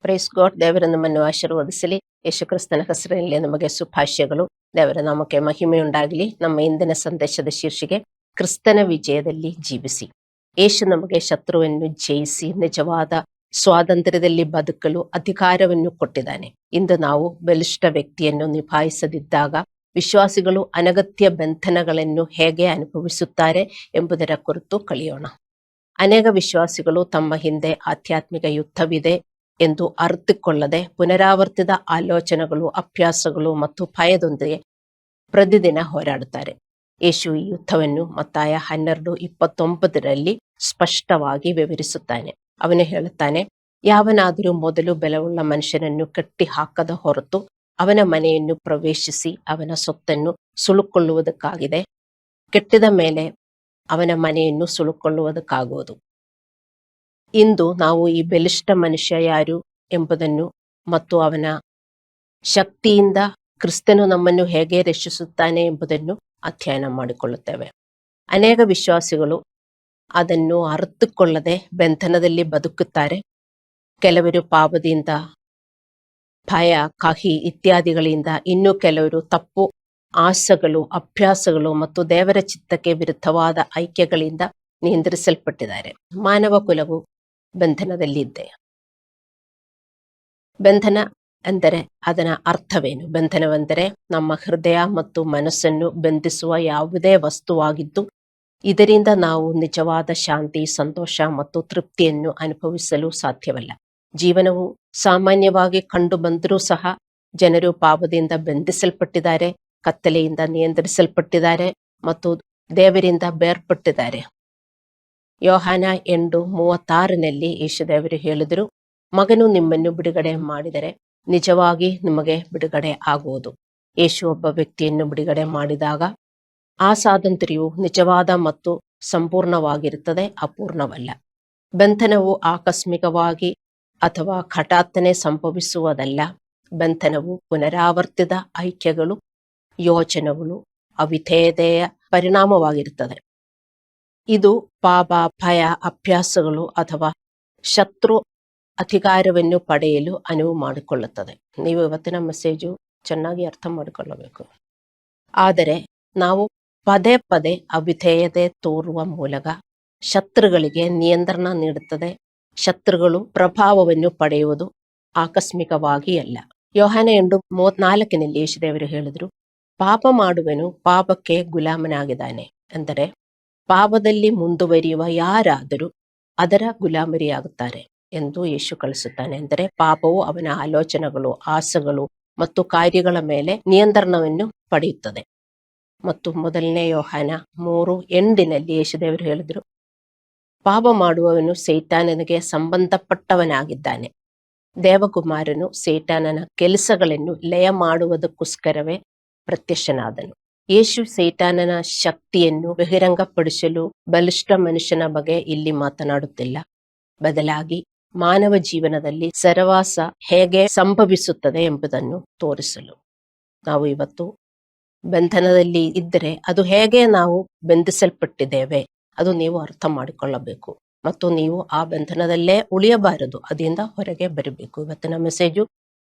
Praise God. ದೇವರ ನಮ್ಮನ್ನು ಆಶೀರ್ವದಿಸಲಿ. ಯೇಸು ಕ್ರಿಸ್ತನ ಹೆಸರಿನಲ್ಲಿ ನಮಗೆ ಸುಭಾಷ್ಯಗಳು. ದೇವರ ನಾಮಕ್ಕೆ ಮಹಿಮೆಯುಂಟಾಗಲಿ. ನಮ್ಮ ಇಂದಿನ ಸಂದೇಶದ ಶೀರ್ಷಿಕೆ ಕ್ರಿಸ್ತನ ವಿಜಯದಲ್ಲಿ ಜೀವಿಸಿ. ಯೇಸು ನಮಗೆ ಶತ್ರುವನ್ನು ಜಯಿಸಿ ನಿಜವಾದ ಸ್ವಾತಂತ್ರ್ಯದಲ್ಲಿ ಬದುಕಲು ಅಧಿಕಾರವನ್ನು ಕೊಟ್ಟಿದ್ದಾನೆ. ಇಂದು ನಾವು ಬಲಿಷ್ಠ ವ್ಯಕ್ತಿಯನ್ನು ನಿಭಾಯಿಸದಿದ್ದಾಗ ವಿಶ್ವಾಸಿಗಳು ಅನಗತ್ಯ ಬಂಧನಗಳನ್ನು ಹೇಗೆ ಅನುಭವಿಸುತ್ತಾರೆ ಎಂಬುದರ ಕುರಿತು ಕಲಿಯೋಣ. ಅನೇಕ ವಿಶ್ವಾಸಿಗಳು ತಮ್ಮ ಹಿಂದೆ ಆಧ್ಯಾತ್ಮಿಕ ಯುದ್ಧವಿದೆ ಎಂದು ಅರಿತುಕೊಳ್ಳದೆ ಪುನರಾವರ್ತಿತ ಆಲೋಚನೆಗಳು, ಅಭ್ಯಾಸಗಳು ಮತ್ತು ಭಯದೊಂದಿಗೆ ಪ್ರತಿದಿನ ಹೋರಾಡುತ್ತಾರೆ. ಯೇಸು ಈ ಯುದ್ಧವನ್ನು ಮತ್ತಾಯ 12:29 ಸ್ಪಷ್ಟವಾಗಿ ವಿವರಿಸುತ್ತಾನೆ. ಅವನು ಹೇಳುತ್ತಾನೆ, ಯಾವನಾದರೂ ಮೊದಲು ಬಲವುಳ್ಳ ಮನುಷ್ಯನನ್ನು ಕಟ್ಟಿ ಹಾಕದ ಹೊರತು ಅವನ ಮನೆಯನ್ನು ಪ್ರವೇಶಿಸಿ ಅವನ ಸೊತ್ತನ್ನು ಸುಳುಕೊಳ್ಳುವುದಕ್ಕಾಗಿದೆ. ಕೆಟ್ಟಿದ ಮೇಲೆ ಅವನ ಮನೆಯನ್ನು ಸುಳುಕೊಳ್ಳುವುದಕ್ಕಾಗುವುದು. ಇಂದು ನಾವು ಈ ಬಲಿಷ್ಠ ಮನುಷ್ಯ ಯಾರು ಎಂಬುದನ್ನು ಮತ್ತು ಅವನ ಶಕ್ತಿಯಿಂದ ಕ್ರಿಸ್ತನು ನಮ್ಮನ್ನು ಹೇಗೆ ರಕ್ಷಿಸುತ್ತಾನೆ ಎಂಬುದನ್ನು ಅಧ್ಯಯನ ಮಾಡಿಕೊಳ್ಳುತ್ತೇವೆ. ಅನೇಕ ವಿಶ್ವಾಸಿಗಳು ಅದನ್ನು ಅರಿತುಕೊಳ್ಳದೆ ಬಂಧನದಲ್ಲಿ ಬದುಕುತ್ತಾರೆ. ಕೆಲವರು ಪಾಪದಿಂದ, ಭಯ, ಕಹಿ ಇತ್ಯಾದಿಗಳಿಂದ, ಇನ್ನು ಕೆಲವರು ತಪ್ಪು ಆಸೆಗಳು, ಅಭ್ಯಾಸಗಳು ಮತ್ತು ದೇವರ ಚಿತ್ತಕ್ಕೆ ವಿರುದ್ಧವಾದ ಐಕ್ಯಗಳಿಂದ ನಿಯಂತ್ರಿಸಲ್ಪಟ್ಟಿದ್ದಾರೆ. ಮಾನವ ಕುಲವು ಬಂಧನದಲ್ಲಿದೆ. ಬಂಧನ ಎಂದರೆ ಅದರ ಅರ್ಥವೇನು? ಬಂಧನವೆಂದರೆ ನಮ್ಮ ಹೃದಯ ಮತ್ತು ಮನಸ್ಸನ್ನು ಬಂಧಿಸುವ ಯಾವುದೇ ವಸ್ತುವಾಗಿದ್ದು, ಇದರಿಂದ ನಾವು ನಿಜವಾದ ಶಾಂತಿ, ಸಂತೋಷ ಮತ್ತು ತೃಪ್ತಿಯನ್ನು ಅನುಭವಿಸಲು ಸಾಧ್ಯವಲ್ಲ. ಜೀವನವು ಸಾಮಾನ್ಯವಾಗಿ ಕಂಡು ಬಂದರೂ ಸಹ ಜನರು ಪಾಪದಿಂದ ಬಂಧಿಸಲ್ಪಟ್ಟಿದ್ದಾರೆ, ಕತ್ತಲೆಯಿಂದ ನಿಯಂತ್ರಿಸಲ್ಪಟ್ಟಿದ್ದಾರೆ ಮತ್ತು ದೇವರಿಂದ ಬೇರ್ಪಟ್ಟಿದ್ದಾರೆ. ಯೋಹಾನ 8:36 ಯೇಸುದೇವರು ಹೇಳಿದರು, ಮಗನು ನಿಮ್ಮನ್ನು ಬಿಡುಗಡೆ ಮಾಡಿದರೆ ನಿಜವಾಗಿ ನಿಮಗೆ ಬಿಡುಗಡೆ ಆಗುವುದು. ಯೇಸು ಒಬ್ಬ ವ್ಯಕ್ತಿಯನ್ನು ಬಿಡುಗಡೆ ಮಾಡಿದಾಗ ಆ ಸ್ವಾತಂತ್ರ್ಯವು ನಿಜವಾದ ಮತ್ತು ಸಂಪೂರ್ಣವಾಗಿರುತ್ತದೆ, ಅಪೂರ್ಣವಲ್ಲ. ಬಂಧನವು ಆಕಸ್ಮಿಕವಾಗಿ ಅಥವಾ ಹಠಾತ್ತನೆ ಸಂಭವಿಸುವುದಲ್ಲ. ಬಂಧನವು ಪುನರಾವರ್ತಿತ ಐಕ್ಯಗಳು, ಯೋಚನೆಗಳು, ಅವಿಧೇಯತೆಯ ಪರಿಣಾಮವಾಗಿರುತ್ತದೆ. ಇದು ಪಾಪ, ಭಯ, ಅಭ್ಯಾಸಗಳು ಅಥವಾ ಶತ್ರು ಅಧಿಕಾರವನ್ನು ಪಡೆಯಲು ಅನುವು ಮಾಡಿಕೊಳ್ಳುತ್ತದೆ. ನೀವು ಇವತ್ತಿನ ಮೆಸೇಜು ಚೆನ್ನಾಗಿ ಅರ್ಥ ಮಾಡಿಕೊಳ್ಳಬೇಕು. ಆದರೆ ನಾವು ಪದೇ ಪದೇ ಅವಿಧೇಯತೆ ತೋರುವ ಮೂಲಕ ಶತ್ರುಗಳಿಗೆ ನಿಯಂತ್ರಣ ನೀಡುತ್ತದೆ. ಶತ್ರುಗಳು ಪ್ರಭಾವವನ್ನು ಪಡೆಯುವುದು ಆಕಸ್ಮಿಕವಾಗಿ ಅಲ್ಲ. ಯೋಹಾನ 8:34 ಯೇಸುದೇವರು ಹೇಳಿದರು, ಪಾಪ ಮಾಡುವನು ಪಾಪಕ್ಕೆ ಗುಲಾಮನಾಗಿದ್ದಾನೆ. ಅಂದರೆ ಪಾಪದಲ್ಲಿ ಮುಂದುವರಿಯುವ ಯಾರಾದರೂ ಅದರ ಗುಲಾಮರಿಯಾಗುತ್ತಾರೆ ಎಂದು ಯೇಸು ಕಲಿಸುತ್ತಾನೆ. ಅಂದರೆ ಪಾಪವು ಅವನ ಆಲೋಚನೆಗಳು, ಆಸೆಗಳು ಮತ್ತು ಕಾರ್ಯಗಳ ಮೇಲೆ ನಿಯಂತ್ರಣವನ್ನು ಪಡೆಯುತ್ತದೆ. ಮತ್ತು 1 ಯೋಹಾನ 3:8 ಯೇಸುದೇವರು ಹೇಳಿದರು, ಪಾಪ ಮಾಡುವವನು ಸೈತಾನನಿಗೆ ಸಂಬಂಧಪಟ್ಟವನಾಗಿದ್ದಾನೆ. ದೇವಕುಮಾರನು ಸೈತಾನನ ಕೆಲಸಗಳನ್ನು ಲಯ ಮಾಡುವುದಕ್ಕೋಸ್ಕರವೇ ಪ್ರತ್ಯಕ್ಷನಾದನು. ಯೇಸು ಸೈತಾನನ ಶಕ್ತಿಯನ್ನು ಬಹಿರಂಗಪಡಿಸಲು ಬಲಿಷ್ಠ ಮನುಷ್ಯನ ಬಗ್ಗೆ ಇಲ್ಲಿ ಮಾತನಾಡುತ್ತಿಲ್ಲ. ಬದಲಾಗಿ ಮಾನವ ಜೀವನದಲ್ಲಿ ಸಹವಾಸ ಹೇಗೆ ಸಂಭವಿಸುತ್ತದೆ ಎಂಬುದನ್ನು ತೋರಿಸಲು. ನಾವು ಇವತ್ತು ಬಂಧನದಲ್ಲಿ ಇದ್ದರೆ ಅದು ಹೇಗೆ ನಾವು ಬಂಧಿಸಲ್ಪಟ್ಟಿದ್ದೇವೆ ಅದು ನೀವು ಅರ್ಥ ಮಾಡಿಕೊಳ್ಳಬೇಕು ಮತ್ತು ನೀವು ಆ ಬಂಧನದಲ್ಲೇ ಉಳಿಯಬಾರದು, ಅದರಿಂದ ಹೊರಗೆ ಬರಬೇಕು. ಇವತ್ತಿನ ಮೆಸೇಜು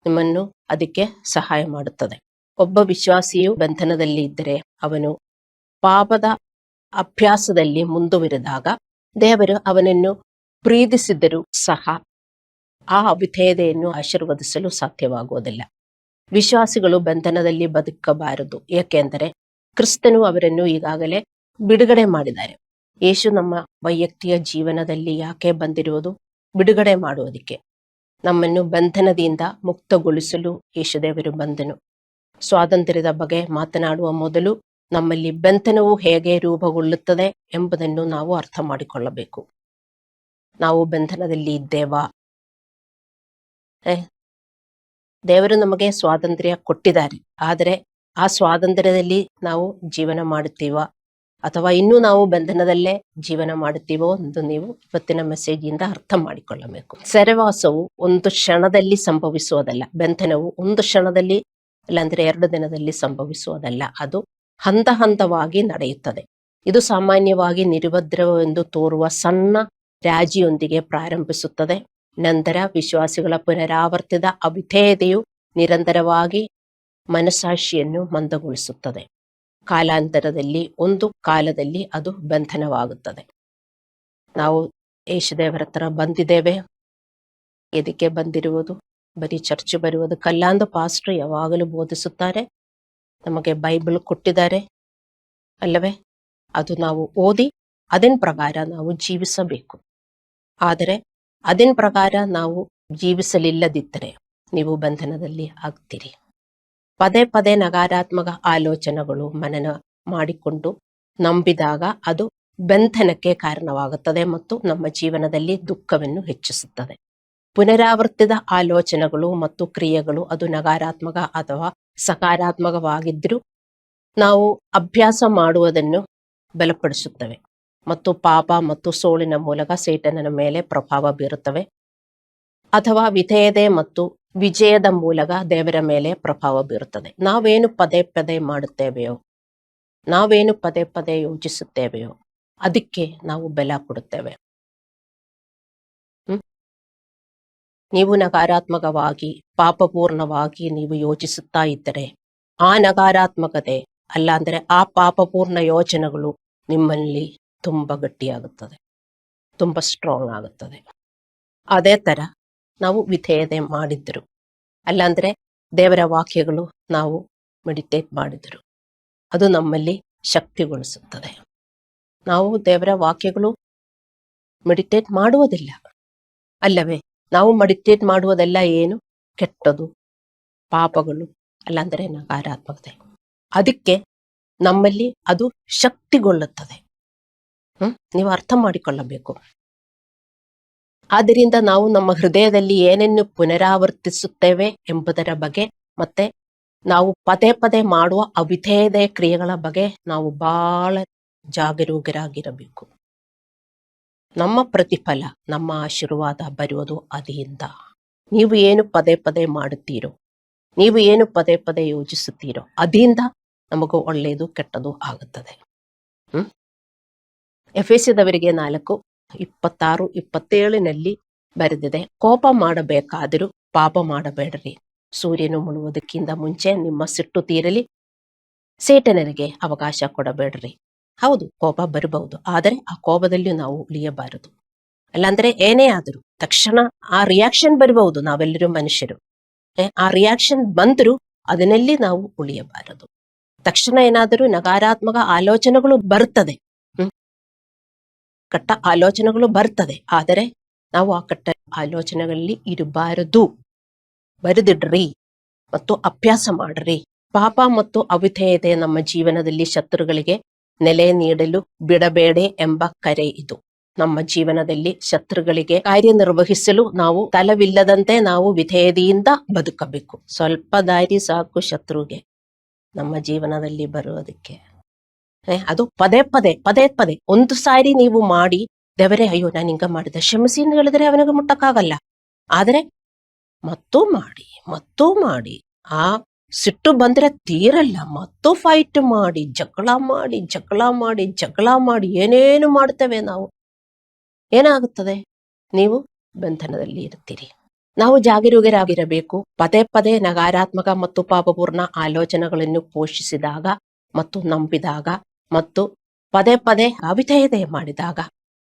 ನಿಮ್ಮನ್ನು ಅದಕ್ಕೆ ಸಹಾಯ ಮಾಡುತ್ತದೆ. ಒಬ್ಬ ವಿಶ್ವಾಸಿಯು ಬಂಧನದಲ್ಲಿ ಇದ್ದರೆ ಅವನು ಪಾಪದ ಅಭ್ಯಾಸದಲ್ಲಿ ಮುಂದುವರಿದಾಗ ದೇವರು ಅವನನ್ನು ಪ್ರೀತಿಸಿದರೂ ಸಹ ಆ ಅವಿಧೇಯತೆಯನ್ನು ಆಶೀರ್ವದಿಸಲು ಸಾಧ್ಯವಾಗುವುದಿಲ್ಲ. ವಿಶ್ವಾಸಿಗಳು ಬಂಧನದಲ್ಲಿ ಬದುಕಬಾರದು, ಏಕೆಂದರೆ ಕ್ರಿಸ್ತನು ಅವರನ್ನು ಈಗಾಗಲೇ ಬಿಡುಗಡೆ ಮಾಡಿದ್ದಾರೆ. ಯೇಸು ನಮ್ಮ ವೈಯಕ್ತಿಕ ಜೀವನದಲ್ಲಿ ಯಾಕೆ ಬಂದಿರುವುದು? ಬಿಡುಗಡೆ ಮಾಡುವುದಕ್ಕೆ. ನಮ್ಮನ್ನು ಬಂಧನದಿಂದ ಮುಕ್ತಗೊಳಿಸಲು ಯೇಸುದೇವರು ಬಂದನು. ಸ್ವಾತಂತ್ರ್ಯದ ಬಗ್ಗೆ ಮಾತನಾಡುವ ಮೊದಲು ನಮ್ಮಲ್ಲಿ ಬಂಧನವು ಹೇಗೆ ರೂಪುಗೊಳ್ಳುತ್ತದೆ ಎಂಬುದನ್ನು ನಾವು ಅರ್ಥ ಮಾಡಿಕೊಳ್ಳಬೇಕು. ನಾವು ಬಂಧನದಲ್ಲಿ ಇದ್ದೇವಾ? ದೇವರು ನಮಗೆ ಸ್ವಾತಂತ್ರ್ಯ ಕೊಟ್ಟಿದ್ದಾರೆ, ಆದರೆ ಆ ಸ್ವಾತಂತ್ರ್ಯದಲ್ಲಿ ನಾವು ಜೀವನ ಮಾಡುತ್ತೀವಾ ಅಥವಾ ಇನ್ನೂ ನಾವು ಬಂಧನದಲ್ಲೇ ಜೀವನ ಮಾಡುತ್ತೀವೋ ಎಂದು ನೀವು ಇವತ್ತಿನ ಮೆಸೇಜಿಂದ ಅರ್ಥ ಮಾಡಿಕೊಳ್ಳಬೇಕು. ಸಹವಾಸವು ಒಂದು ಕ್ಷಣದಲ್ಲಿ ಸಂಭವಿಸುವುದಲ್ಲ. ಬಂಧನವು ಒಂದು ಕ್ಷಣದಲ್ಲಿ ಇಲ್ಲಾಂದ್ರೆ 2 ದಿನದಲ್ಲಿ ಸಂಭವಿಸುವುದಲ್ಲ. ಅದು ಹಂತ ಹಂತವಾಗಿ ನಡೆಯುತ್ತದೆ. ಇದು ಸಾಮಾನ್ಯವಾಗಿ ನಿರುಪದ್ರವವೆಂದು ತೋರುವ ಸಣ್ಣ ರಾಜಿಯೊಂದಿಗೆ ಪ್ರಾರಂಭಿಸುತ್ತದೆ ನಂತರ ವಿಶ್ವಾಸಿಗಳ ಪುನರಾವರ್ತಿತ ಅವಿಧೇಯತೆಯು ನಿರಂತರವಾಗಿ ಮನಸ್ಸಾಕ್ಷಿಯನ್ನು ಮಂದಗೊಳಿಸುತ್ತದೆ. ಕಾಲಾಂತರದಲ್ಲಿ ಒಂದು ಕಾಲದಲ್ಲಿ ಅದು ಬಂಧನವಾಗುತ್ತದೆ. ನಾವು ಯೇಸುದೇವರ ಹತ್ರ ಬಂದಿದ್ದೇವೆ. ಎದಕ್ಕೆ ಬಂದಿರುವುದು? ಬರೀ ಚರ್ಚ್ ಬರುವುದಕ್ಕಲ್ಲ ಎಂದು ಪಾಸ್ಟರ್ ಯಾವಾಗಲೂ ಬೋಧಿಸುತ್ತಾರೆ. ನಮಗೆ ಬೈಬಲ್ ಕೊಟ್ಟಿದ್ದಾರೆ ಅಲ್ಲವೇ? ಅದು ನಾವು ಓದಿ ಅದನ್ ಪ್ರಕಾರ ನಾವು ಜೀವಿಸಬೇಕು. ಆದರೆ ಅದನ್ ಪ್ರಕಾರ ನಾವು ಜೀವಿಸಲಿಲ್ಲದಿದ್ದರೆ ನೀವು ಬಂಧನದಲ್ಲಿ ಆಗ್ತೀರಿ. ಪದೇ ಪದೇ ನಕಾರಾತ್ಮಕ ಆಲೋಚನೆಗಳು ಮನನ ಮಾಡಿಕೊಂಡು ನಂಬಿದಾಗ ಅದು ಬಂಧನಕ್ಕೆ ಕಾರಣವಾಗುತ್ತದೆ ಮತ್ತು ನಮ್ಮ ಜೀವನದಲ್ಲಿ ದುಃಖವನ್ನು ಹೆಚ್ಚಿಸುತ್ತದೆ. ಪುನರಾವರ್ತಿತ ಆಲೋಚನೆಗಳು ಮತ್ತು ಕ್ರಿಯೆಗಳು ಅದು ನಕಾರಾತ್ಮಕ ಅಥವಾ ಸಕಾರಾತ್ಮಕವಾಗಿದ್ದರೂ ನಾವು ಅಭ್ಯಾಸ ಮಾಡುವುದನ್ನು ಬಲಪಡಿಸುತ್ತವೆ ಮತ್ತು ಪಾಪ ಮತ್ತು ಸೋಲಿನ ಮೂಲಕ ಸೇಟನನ ಮೇಲೆ ಪ್ರಭಾವ ಬೀರುತ್ತವೆ, ಅಥವಾ ವಿಧೇಯತೆ ಮತ್ತು ವಿಜಯದ ಮೂಲಕ ದೇವರ ಮೇಲೆ ಪ್ರಭಾವ ಬೀರುತ್ತದೆ. ನಾವೇನು ಪದೇ ಪದೇ ಮಾಡುತ್ತೇವೆಯೋ, ನಾವೇನು ಪದೇ ಪದೇ ಯೋಚಿಸುತ್ತೇವೆಯೋ ಅದಕ್ಕೆ ನಾವು ಬೆಲೆ ಕೊಡುತ್ತೇವೆ. ನೀವು ನಕಾರಾತ್ಮಕವಾಗಿ ಪಾಪಪೂರ್ಣವಾಗಿ ನೀವು ಯೋಚಿಸುತ್ತಾ ಇದ್ದರೆ ಆ ನಕಾರಾತ್ಮಕತೆ ಅಲ್ಲ ಅಂದ್ರೆ ಆ ಪಾಪಪೂರ್ಣ ಯೋಚನೆಗಳು ನಿಮ್ಮಲ್ಲಿ ತುಂಬಾ ಗಟ್ಟಿಯಾಗುತ್ತದೆ, ತುಂಬಾ ಸ್ಟ್ರಾಂಗ್ ಆಗುತ್ತದೆ. ಅದೇ ತರ ನಾವು ವಿಧೇಯತೆ ಮಾಡಿದ್ರು, ಅಲ್ಲಾಂದ್ರೆ ದೇವರ ವಾಕ್ಯಗಳು ನಾವು ಮೆಡಿಟೇಟ್ ಮಾಡಿದ್ರು ಅದು ನಮ್ಮಲ್ಲಿ ಶಕ್ತಿಗೊಳಿಸುತ್ತದೆ. ನಾವು ದೇವರ ವಾಕ್ಯಗಳು ಮೆಡಿಟೇಟ್ ಮಾಡುವುದಿಲ್ಲ ಅಲ್ಲವೇ? ನಾವು ಮೆಡಿಟೇಟ್ ಮಾಡುವುದೆಲ್ಲ ಏನು? ಕೆಟ್ಟದು, ಪಾಪಗಳು, ಅಲ್ಲಾಂದ್ರೆ ನಕಾರಾತ್ಮಕತೆ. ಅದಕ್ಕೆ ನಮ್ಮಲ್ಲಿ ಅದು ಶಕ್ತಿಗೊಳ್ಳುತ್ತದೆ. ನೀವು ಅರ್ಥ ಮಾಡಿಕೊಳ್ಳಬೇಕು. ಆದ್ದರಿಂದ ನಾವು ನಮ್ಮ ಹೃದಯದಲ್ಲಿ ಏನನ್ನು ಪುನರಾವರ್ತಿಸುತ್ತೇವೆ ಎಂಬುದರ ಬಗ್ಗೆ ಮತ್ತೆ ನಾವು ಪದೇ ಪದೇ ಮಾಡುವ ಅವಿಧೇಯತೆ ಕ್ರಿಯೆಗಳ ಬಗ್ಗೆ ನಾವು ಬಹಳ ಜಾಗರೂಕರಾಗಿರಬೇಕು. ನಮ್ಮ ಪ್ರತಿಫಲ, ನಮ್ಮ ಆಶೀರ್ವಾದ ಬರುವುದು ಅದರಿಂದ. ನೀವು ಏನು ಪದೇ ಪದೇ ಮಾಡುತ್ತೀರೋ, ನೀವು ಏನು ಪದೇ ಪದೇ ಯೋಚಿಸುತ್ತೀರೋ ಅದರಿಂದ ನಮಗೂ ಒಳ್ಳೆಯದು ಕೆಟ್ಟದು ಆಗುತ್ತದೆ. ಎಫೆಸದವರಿಗೆ 4:26-27 ಬರೆದಿದೆ, ಕೋಪ ಮಾಡಬೇಕಾದರೂ ಪಾಪ ಮಾಡಬೇಡ್ರಿ. ಸೂರ್ಯನು ಮುಳುವುದಕ್ಕಿಂತ ಮುಂಚೆ ನಿಮ್ಮ ಸಿಟ್ಟು ತೀರಲಿ. ಸೇಟನಿಗೆ ಅವಕಾಶ ಕೊಡಬೇಡ್ರಿ. ಹೌದು, ಕೋಪ ಬರಬಹುದು, ಆದರೆ ಆ ಕೋಪದಲ್ಲಿ ನಾವು ಉಳಿಯಬಾರದು. ಅಲ್ಲಾಂದ್ರೆ ಏನೇ ಆದರೂ ತಕ್ಷಣ ಆ ರಿಯಾಕ್ಷನ್ ಬರಬಹುದು. ನಾವೆಲ್ಲರೂ ಮನುಷ್ಯರು. ಆ ರಿಯಾಕ್ಷನ್ ಬಂದರೂ ಅದನ್ನಲ್ಲಿ ನಾವು ಉಳಿಯಬಾರದು. ತಕ್ಷಣ ಏನಾದರೂ ನಕಾರಾತ್ಮಕ ಆಲೋಚನೆಗಳು ಬರ್ತದೆ, ಕೆಟ್ಟ ಆಲೋಚನೆಗಳು ಬರ್ತದೆ, ಆದರೆ ನಾವು ಆ ಕೆಟ್ಟ ಆಲೋಚನೆಗಳಲ್ಲಿ ಇರಬಾರದು. ಬರೆದಿಡ್ರಿ ಮತ್ತು ಅಭ್ಯಾಸ ಮಾಡ್ರಿ. ಪಾಪ ಮತ್ತು ಅವಿಧೇಯತೆ ನಮ್ಮ ಜೀವನದಲ್ಲಿ ಶತ್ರುಗಳಿಗೆ ನೆಲೆ ನೀಡಲು ಬಿಡಬೇಡಿ ಎಂಬ ಕರೆ ಇದು. ನಮ್ಮ ಜೀವನದಲ್ಲಿ ಶತ್ರುಗಳಿಗೆ ಕಾರ್ಯನಿರ್ವಹಿಸಲು ನಾವು ತಲವಿಲ್ಲದಂತೆ ನಾವು ವಿಧೇಯತೆಯಿಂದ ಬದುಕಬೇಕು. ಸ್ವಲ್ಪ ದಾರಿ ಸಾಕು ಶತ್ರುಗೆ ನಮ್ಮ ಜೀವನದಲ್ಲಿ ಬರುವುದಕ್ಕೆ. ಅದು ಪದೇ ಪದೇ ಪದೇ ಪದೇ ಒಂದು ಸಾರಿ ನೀವು ಮಾಡಿ ದೇವರೇ ಅಯ್ಯೋ ನಾನು ಹಿಂಗ ಮಾಡಿದೆ ಕ್ಷಮಿಸಿ ಅಂತ ಹೇಳಿದ್ರೆ ಅವನಿಗೆ ಮುಟ್ಟಕ್ಕಾಗಲ್ಲ. ಆದರೆ ಮತ್ತೂ ಮಾಡಿ ಆ ಸಿಟ್ಟು ಬಂದ್ರೆ ತೀರಲ್ಲ. ಮತ್ತು ಫೈಟ್ ಮಾಡಿ ಜಗಳ ಮಾಡಿ ಏನೇನು ಮಾಡ್ತೇವೆ ನಾವು. ಏನಾಗುತ್ತದೆ? ನೀವು ಬಂಧನದಲ್ಲಿ ಇರ್ತೀರಿ. ನಾವು ಜಾಗರೂಕರಾಗಿರಬೇಕು. ಪದೇ ಪದೇ ನಕಾರಾತ್ಮಕ ಮತ್ತು ಪಾಪಪೂರ್ಣ ಆಲೋಚನೆಗಳನ್ನು ಪೋಷಿಸಿದಾಗ ಮತ್ತು ನಂಬಿದಾಗ ಮತ್ತು ಪದೇ ಪದೇ ಅವಿಧೇಯತೆ ಮಾಡಿದಾಗ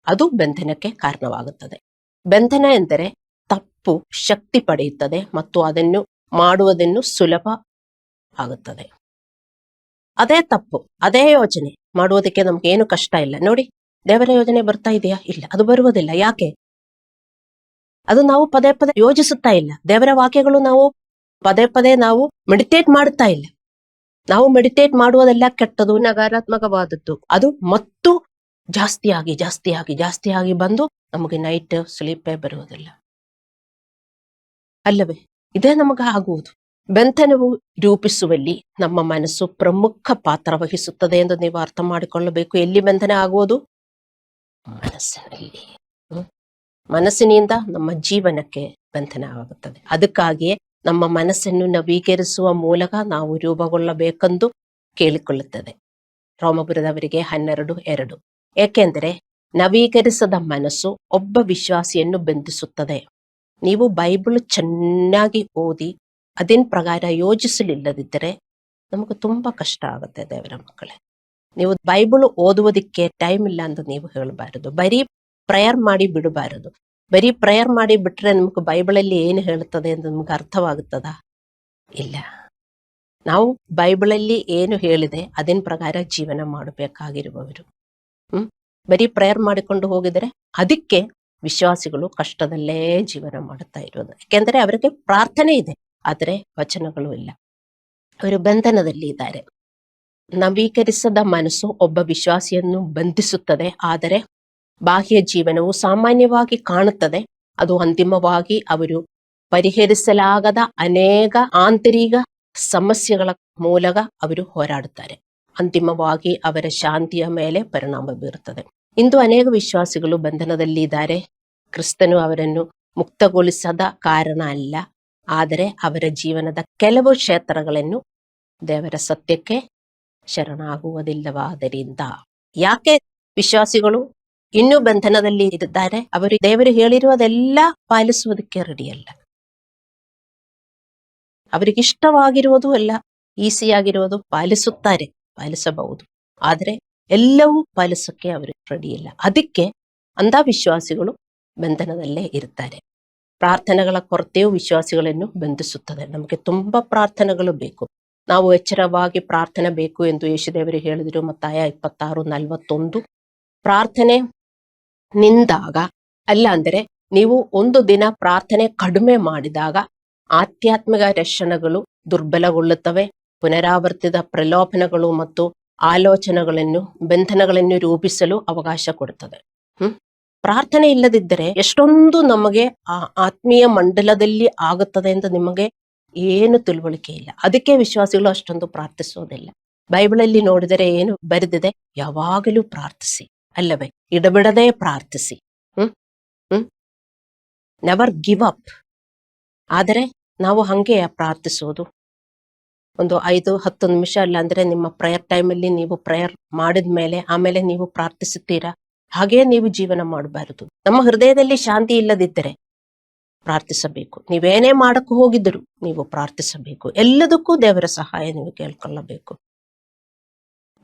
ಅದು ಬಂಧನಕ್ಕೆ ಕಾರಣವಾಗುತ್ತದೆ. ಬಂಧನ ಎಂದರೆ ತಪ್ಪು ಶಕ್ತಿ ಪಡೆಯುತ್ತದೆ ಮತ್ತು ಅದನ್ನು ಮಾಡುವುದನ್ನು ಸುಲಭ ಆಗುತ್ತದೆ. ಅದೇ ತಪ್ಪು, ಅದೇ ಯೋಚನೆ ಮಾಡುವುದಕ್ಕೆ ನಮ್ಗೆ ಏನು ಕಷ್ಟ ಇಲ್ಲ. ನೋಡಿ, ದೇವರ ಯೋಜನೆ ಬರ್ತಾ ಇದೆಯಾ? ಇಲ್ಲ, ಅದು ಬರುವುದಿಲ್ಲ. ಯಾಕೆ? ಅದು ನಾವು ಪದೇ ಪದೇ ಯೋಚಿಸುತ್ತಾ ಇಲ್ಲ. ದೇವರ ವಾಕ್ಯಗಳು ನಾವು ಪದೇ ಪದೇ ನಾವು ಮೆಡಿಟೇಟ್ ಮಾಡುತ್ತಾ ಇಲ್ಲ. ನಾವು ಮೆಡಿಟೇಟ್ ಮಾಡುವುದೆಲ್ಲ ಕೆಟ್ಟದು, ನಕಾರಾತ್ಮಕವಾದದ್ದು. ಅದು ಮತ್ತು ಜಾಸ್ತಿಯಾಗಿ ಬಂದು ನಮಗೆ ನೈಟ್ ಸ್ಲೀಪೇ ಬರುವುದಿಲ್ಲ ಅಲ್ಲವೇ? ಇದೇ ನಮಗೆ ಆಗುವುದು. ಬಂಧನವು ರೂಪಿಸುವಲ್ಲಿ ನಮ್ಮ ಮನಸ್ಸು ಪ್ರಮುಖ ಪಾತ್ರ ವಹಿಸುತ್ತದೆ ಎಂದು ನೀವು ಅರ್ಥ ಮಾಡಿಕೊಳ್ಳಬೇಕು. ಎಲ್ಲಿ ಬಂಧನ ಆಗುವುದು? ಮನಸ್ಸಿನಲ್ಲಿ. ಮನಸ್ಸಿನಿಂದ ನಮ್ಮ ಜೀವನಕ್ಕೆ ಬಂಧನವಾಗುತ್ತದೆ. ಅದಕ್ಕಾಗಿಯೇ ನಮ್ಮ ಮನಸ್ಸನ್ನು ನವೀಕರಿಸುವ ಮೂಲಕ ನಾವು ರೂಪುಗೊಳ್ಳಬೇಕೆಂದು ಕೇಳಿಕೊಳ್ಳುತ್ತದೆ ರೋಮಪುರದವರಿಗೆ 12:2. ಏಕೆಂದರೆ ನವೀಕರಿಸದ ಮನಸ್ಸು ಒಬ್ಬ ವಿಶ್ವಾಸಿಯನ್ನು ಬಂಧಿಸುತ್ತದೆ ನೀವು ಬೈಬಲ್ ಚೆನ್ನಾಗಿ ಓದಿ ಅದಿನ ಪ್ರಕಾರ ಯೋಚಿಸಲಿಲ್ಲದಿದ್ದರೆ ನಮಗೆ ತುಂಬಾ ಕಷ್ಟ ಆಗುತ್ತೆ ದೇವರ ಮಕ್ಕಳೇ. ನೀವು ಬೈಬಲ್ ಓದುವುದಕ್ಕೆ ಟೈಮ್ ಇಲ್ಲ ಅಂತ ನೀವು ಹೇಳಬಾರದು. ಬರೀ ಪ್ರೇಯರ್ ಮಾಡಿ ಬಿಡಬಾರದು. ಬರೀ ಪ್ರೇಯರ್ ಮಾಡಿ ಬಿಟ್ರೆ ನಮ್ಗೆ ಬೈಬಲಲ್ಲಿ ಏನು ಹೇಳುತ್ತದೆ ಅಂತ ನಮ್ಗೆ ಅರ್ಥವಾಗುತ್ತದ? ಇಲ್ಲ. ನಾವು ಬೈಬಲಲ್ಲಿ ಏನು ಹೇಳಿದೆ ಅದಿನ ಪ್ರಕಾರ ಜೀವನ ಮಾಡಬೇಕಾಗಿರುವವರು. ಬರೀ ಪ್ರೇಯರ್ ಮಾಡಿಕೊಂಡು ಹೋಗಿದರೆ ಅದಕ್ಕೆ ವಿಶ್ವಾಸಿಗಳು ಕಷ್ಟದಲ್ಲೇ ಜೀವನ ಮಾಡುತ್ತಾ ಇರೋದು. ಯಾಕೆಂದ್ರೆ ಅವರಿಗೆ ಪ್ರಾರ್ಥನೆ ಇದೆ, ಆದರೆ ವಚನಗಳು ಇಲ್ಲ. ಅವರು ಬಂಧನದಲ್ಲಿ ಇದ್ದಾರೆ. ನವೀಕರಿಸದ ಮನಸ್ಸು ಒಬ್ಬ ವಿಶ್ವಾಸಿಯನ್ನು ಬಂಧಿಸುತ್ತದೆ, ಆದರೆ ಬಾಹ್ಯ ಜೀವನವು ಸಾಮಾನ್ಯವಾಗಿ ಕಾಣುತ್ತದೆ. ಅದು ಅಂತಿಮವಾಗಿ ಅವರು ಪರಿಹರಿಸಲಾಗದ ಅನೇಕ ಆಂತರಿಕ ಸಮಸ್ಯೆಗಳ ಮೂಲಕ ಅವರು ಹೋರಾಡುತ್ತಾರೆ. ಅಂತಿಮವಾಗಿ ಅವರ ಶಾಂತಿಯ ಮೇಲೆ ಪರಿಣಾಮ ಬೀರುತ್ತದೆ. ಇಂದು ಅನೇಕ ವಿಶ್ವಾಸಿಗಳು ಬಂಧನದಲ್ಲಿ ಇದ್ದಾರೆ. ಕ್ರಿಸ್ತನು ಅವರನ್ನು ಮುಕ್ತಗೊಳಿಸದ ಕಾರಣ ಅಲ್ಲ, ಆದರೆ ಅವರ ಜೀವನದ ಕೆಲವು ಕ್ಷೇತ್ರಗಳನ್ನು ದೇವರ ಸತ್ಯಕ್ಕೆ ಶರಣಾಗುವುದಿಲ್ಲವಾದ್ದರಿಂದ. ಯಾಕೆ ವಿಶ್ವಾಸಿಗಳು ಇನ್ನೂ ಬಂಧನದಲ್ಲಿ ಇದ್ದಾರೆ? ಅವರು ದೇವರು ಹೇಳಿರುವುದೆಲ್ಲ ಪಾಲಿಸುವುದಕ್ಕೆ ರೆಡಿಯಲ್ಲ. ಅವರಿಗಿಷ್ಟವಾಗಿರುವುದು ಎಲ್ಲ ಈಸಿಯಾಗಿರುವುದು ಪಾಲಿಸುತ್ತಾರೆ, ಪಾಲಿಸಬಹುದು, ಆದರೆ ಎಲ್ಲವೂ ಪಾಲಿಸಕ್ಕೆ ಅವರು ರೆಡಿ ಇಲ್ಲ. ಅದಕ್ಕೆ ಅಂಧ ವಿಶ್ವಾಸಿಗಳು ಬಂಧನದಲ್ಲೇ ಇರ್ತಾರೆ. ಪ್ರಾರ್ಥನೆಗಳ ಕೊರತೆಯು ವಿಶ್ವಾಸಿಗಳನ್ನು ಬಂಧಿಸುತ್ತದೆ. ನಮಗೆ ತುಂಬಾ ಪ್ರಾರ್ಥನೆಗಳು ಬೇಕು. ನಾವು ಎಚ್ಚರವಾಗಿ ಪ್ರಾರ್ಥನೆ ಬೇಕು ಎಂದು ಯೇಸುದೇವರು ಹೇಳಿದರು. ಮತ್ತಾಯ 26:41. ಪ್ರಾರ್ಥನೆ ನಿಂದಾಗ ಅಲ್ಲ, ಅಂದರೆ ನೀವು ಒಂದು ದಿನ ಪ್ರಾರ್ಥನೆ ಕಡಿಮೆ ಮಾಡಿದಾಗ ಆಧ್ಯಾತ್ಮಿಕ ರಕ್ಷಣೆಗಳು ದುರ್ಬಲಗೊಳ್ಳುತ್ತವೆ. ಪುನರಾವರ್ತಿತ ಪ್ರಲೋಭನೆಗಳು ಮತ್ತು ಆಲೋಚನೆಗಳನ್ನು, ಬಂಧನಗಳನ್ನು ರೂಪಿಸಲು ಅವಕಾಶ ಕೊಡುತ್ತದೆ. ಪ್ರಾರ್ಥನೆ ಇಲ್ಲದಿದ್ದರೆ ಎಷ್ಟೊಂದು ನಮಗೆ ಆ ಆತ್ಮೀಯ ಮಂಡಲದಲ್ಲಿ ಆಗುತ್ತದೆ ಅಂತ ನಿಮಗೆ ಏನು ತಿಳುವಳಿಕೆ ಇಲ್ಲ. ಅದಕ್ಕೆ ವಿಶ್ವಾಸಿಗಳು ಅಷ್ಟೊಂದು ಪ್ರಾರ್ಥಿಸೋದಿಲ್ಲ. ಬೈಬಲಲ್ಲಿ ನೋಡಿದರೆ ಏನು ಬರೆದಿದೆ? ಯಾವಾಗಲೂ ಪ್ರಾರ್ಥಿಸಿ, ಅಲ್ಲವೇ? ಇಡಬಿಡದೆ ಪ್ರಾರ್ಥಿಸಿ, ನೆವರ್ ಗಿವ್ ಅಪ್. ಆದರೆ ನಾವು ಹಂಗೆ ಪ್ರಾರ್ಥಿಸೋದು ಒಂದು 5-10 ನಿಮಿಷ, ಅಲ್ಲ ಅಂದ್ರೆ ನಿಮ್ಮ ಪ್ರೇಯರ್ ಟೈಮಲ್ಲಿ ನೀವು ಪ್ರೇಯರ್ ಮಾಡಿದ ಮೇಲೆ ಆಮೇಲೆ ನೀವು ಪ್ರಾರ್ಥಿಸುತ್ತೀರಾ? ಹಾಗೇ ನೀವು ಜೀವನ ಮಾಡಬಾರದು. ನಮ್ಮ ಹೃದಯದಲ್ಲಿ ಶಾಂತಿ ಇಲ್ಲದಿದ್ದರೆ ಪ್ರಾರ್ಥಿಸಬೇಕು. ನೀವೇನೇ ಮಾಡಕ್ಕೆ ಹೋಗಿದ್ರು ನೀವು ಪ್ರಾರ್ಥಿಸಬೇಕು. ಎಲ್ಲದಕ್ಕೂ ದೇವರ ಸಹಾಯ ನೀವು ಕೇಳ್ಕೊಳ್ಳಬೇಕು.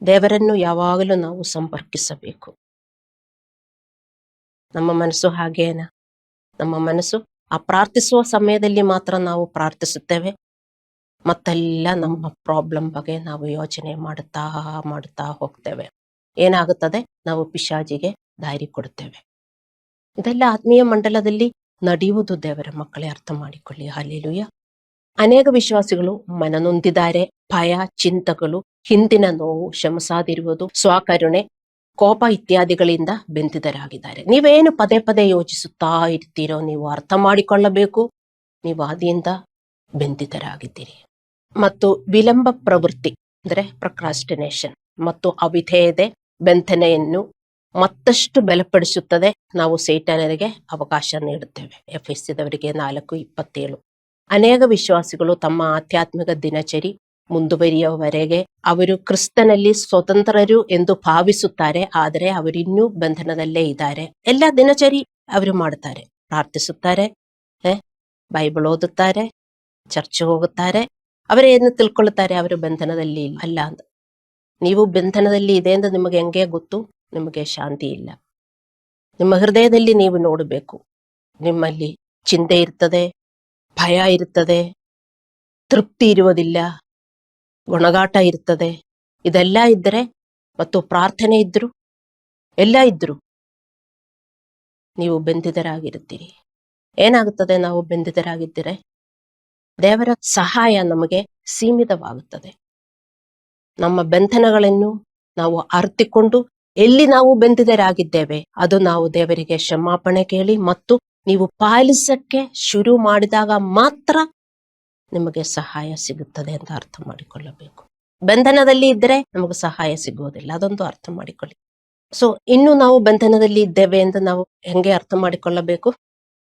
ದೇವರನ್ನು ಯಾವಾಗಲೂ ನಾವು ಸಂಪರ್ಕಿಸಬೇಕು. ನಮ್ಮ ಮನಸ್ಸು ಹಾಗೇನ? ನಮ್ಮ ಮನಸ್ಸು ಆ ಪ್ರಾರ್ಥಿಸುವ ಸಮಯದಲ್ಲಿ ಮಾತ್ರ ನಾವು ಪ್ರಾರ್ಥಿಸುತ್ತೇವೆ. ಮತ್ತೆಲ್ಲ ನಮ್ಮ ಪ್ರಾಬ್ಲಮ್ ಬಗ್ಗೆ ನಾವು ಯೋಚನೆ ಮಾಡುತ್ತಾ ಹೋಗ್ತೇವೆ. ಏನಾಗುತ್ತದೆ? ನಾವು ಪಿಶಾಚಿಗೆ ದಾರಿ ಕೊಡುತ್ತೇವೆ. ಇದೆಲ್ಲ ಆತ್ಮೀಯ ಮಂಡಲದಲ್ಲಿ ನಡೆಯುವುದು. ದೇವರ ಮಕ್ಕಳೇ, ಅರ್ಥ ಮಾಡಿಕೊಳ್ಳಿ. ಹಲ್ಲೆಲೂಯ. ಅನೇಕ ವಿಶ್ವಾಸಿಗಳು ಮನನೊಂದಿದ್ದಾರೆ. ಭಯ, ಚಿಂತೆಗಳು, ಹಿಂದಿನ ನೋವು, ಕ್ಷಮಿಸದಿರುವುದು, ಸ್ವಕರುಣೆ, ಕೋಪ ಇತ್ಯಾದಿಗಳಿಂದ ಬಂಧಿತರಾಗಿದ್ದಾರೆ. ನೀವೇನು ಪದೇ ಪದೇ ಯೋಚಿಸುತ್ತಾ ಇರ್ತೀರೋ ನೀವು ಅರ್ಥ ಮಾಡಿಕೊಳ್ಳಬೇಕು, ನೀವು ಆದಿಯಿಂದ ಬಂಧಿತರಾಗಿದ್ದೀರಿ. ಮತ್ತು ವಿಳಂಬ ಪ್ರವೃತ್ತಿ ಅಂದ್ರೆ ಪ್ರೊಕ್ರಾಸ್ಟಿನೇಷನ್ ಮತ್ತು ಅವಿಧೇಯತೆ ಬಂಧನೆಯನ್ನು ಮತ್ತಷ್ಟು ಬಲಪಡಿಸುತ್ತದೆ. ನಾವು ಸೈತಾನನಿಗೆ ಅವಕಾಶ ನೀಡುತ್ತೇವೆ. ಎಫೆಸದವರಿಗೆ 4:27. ಅನೇಕ ವಿಶ್ವಾಸಿಗಳು ತಮ್ಮ ಆಧ್ಯಾತ್ಮಿಕ ದಿನಚರಿ ಮುಂದುವರಿಯುವವರೆಗೆ ಅವರು ಕ್ರಿಸ್ತನಲ್ಲಿ ಸ್ವತಂತ್ರರು ಎಂದು ಭಾವಿಸುತ್ತಾರೆ, ಆದರೆ ಅವರಿನ್ನೂ ಬಂಧನದಲ್ಲೇ ಇದ್ದಾರೆ. ಎಲ್ಲ ದಿನಚರಿ ಅವರು ಮಾಡುತ್ತಾರೆ, ಪ್ರಾರ್ಥಿಸುತ್ತಾರೆ, ಬೈಬಲ್ ಓದುತ್ತಾರೆ, ಚರ್ಚ್ ಹೋಗುತ್ತಾರೆ. ಅವರೇನು ತಿಳ್ಕೊಳ್ಳುತ್ತಾರೆ? ಅವರು ಬಂಧನದಲ್ಲಿ ಅಲ್ಲ ಅಂತ. ನೀವು ಬಂಧನದಲ್ಲಿ ಇದೆ ಅಂತ ನಿಮಗೆ ಹೆಂಗೆ ಗೊತ್ತು? ನಿಮಗೆ ಶಾಂತಿ ಇಲ್ಲ. ನಿಮ್ಮ ಹೃದಯದಲ್ಲಿ ನೀವು ನೋಡಬೇಕು. ನಿಮ್ಮಲ್ಲಿ ಚಿಂತೆ ಇರ್ತದೆ, ಭಯ ಇರ್ತದೆ, ತೃಪ್ತಿ ಇರುವುದಿಲ್ಲ, ಗೊಣಗಾಟ ಇರ್ತದೆ. ಇದೆಲ್ಲ ಇದ್ದರೆ ಮತ್ತು ಪ್ರಾರ್ಥನೆ ಇದ್ರು, ಎಲ್ಲ ಇದ್ರು ನೀವು ಬಂಧಿತರಾಗಿರುತ್ತೀರಿ. ಏನಾಗುತ್ತದೆ? ನಾವು ಬಂಧಿತರಾಗಿದ್ದರೆ ದೇವರ ಸಹಾಯ ನಮಗೆ ಸೀಮಿತವಾಗುತ್ತದೆ. ನಮ್ಮ ಬಂಧನಗಳನ್ನು ನಾವು ಅರಿತುಕೊಂಡು ಎಲ್ಲಿ ನಾವು ಬಂಧಿತರಾಗಿದ್ದೇವೆ ಅದು ನಾವು ದೇವರಿಗೆ ಕ್ಷಮಾಪಣೆ ಕೇಳಿ ಮತ್ತು ನೀವು ಪಾಲಿಸಕ್ಕೆ ಶುರು ಮಾಡಿದಾಗ ಮಾತ್ರ ನಿಮಗೆ ಸಹಾಯ ಸಿಗುತ್ತದೆ ಅಂತ ಅರ್ಥ ಮಾಡಿಕೊಳ್ಳಬೇಕು. ಬಂಧನದಲ್ಲಿ ಇದ್ದರೆ ನಮಗೆ ಸಹಾಯ ಸಿಗುವುದಿಲ್ಲ, ಅದೊಂದು ಅರ್ಥ ಮಾಡಿಕೊಳ್ಳಿ. ಸೊ ಇನ್ನು ನಾವು ಬಂಧನದಲ್ಲಿ ಇದ್ದೇವೆ ಎಂದು ನಾವು ಹೆಂಗೆ ಅರ್ಥ ಮಾಡಿಕೊಳ್ಳಬೇಕು?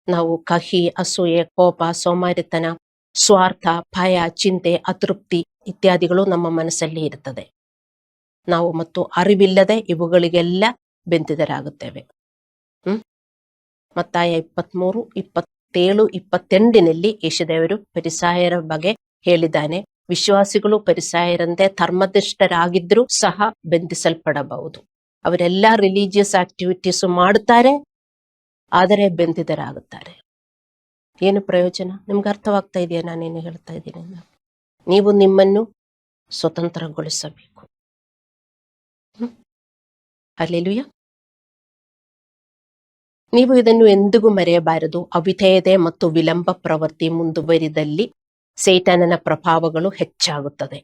ನಾವು ಕಹಿ, ಅಸೂಯೆ, ಕೋಪ, ಸೋಮಾರಿತನ, ಸ್ವಾರ್ಥ, ಭಯ, ಚಿಂತೆ, ಅತೃಪ್ತಿ ಇತ್ಯಾದಿಗಳು ನಮ್ಮ ಮನಸ್ಸಲ್ಲಿ ಇರುತ್ತದೆ. ನಾವು ಮತ್ತು ಅರಿವಿಲ್ಲದೆ ಇವುಗಳಿಗೆಲ್ಲ ಬಂಧಿತರಾಗುತ್ತೇವೆ. ಮತ್ತಾಯ 23:20 27:28 ಯೇಸುದೇವರು ಫರಿಸಾಯರ ಬಗ್ಗೆ ಹೇಳಿದ್ದಾನೆ. ವಿಶ್ವಾಸಿಗಳು ಫರಿಸಾಯರಂತೆ ಧರ್ಮನಿಷ್ಠರಾಗಿದ್ರೂ ಸಹ ಬಂಧಿಸಲ್ಪಡಬಹುದು. ಅವರೆಲ್ಲಾ ರಿಲಿಜಿಯಸ್ ಆಕ್ಟಿವಿಟೀಸ್ ಮಾಡುತ್ತಾರೆ, ಆದರೆ ಬಂಧಿತರಾಗುತ್ತಾರೆ. ಏನು ಪ್ರಯೋಜನ? ನಿಮ್ಗೆ ಅರ್ಥವಾಗ್ತಾ ಇದೆಯಾ ನಾನೇನು ಹೇಳ್ತಾ ಇದ್ದೀನಿ? ನೀವು ನಿಮ್ಮನ್ನು ಸ್ವತಂತ್ರಗೊಳಿಸಬೇಕು. ಹಲ್ಲೆಲೂಯಾ. ನೀವು ಇದನ್ನು ಎಂದಿಗೂ ಮರೆಯಬಾರದು. ಅವಿಧೇಯತೆ ಮತ್ತು ವಿಳಂಬ ಪ್ರವೃತ್ತಿ ಮುಂದುವರಿದಲ್ಲಿ ಸೈತಾನನ ಪ್ರಭಾವಗಳು ಹೆಚ್ಚಾಗುತ್ತದೆ.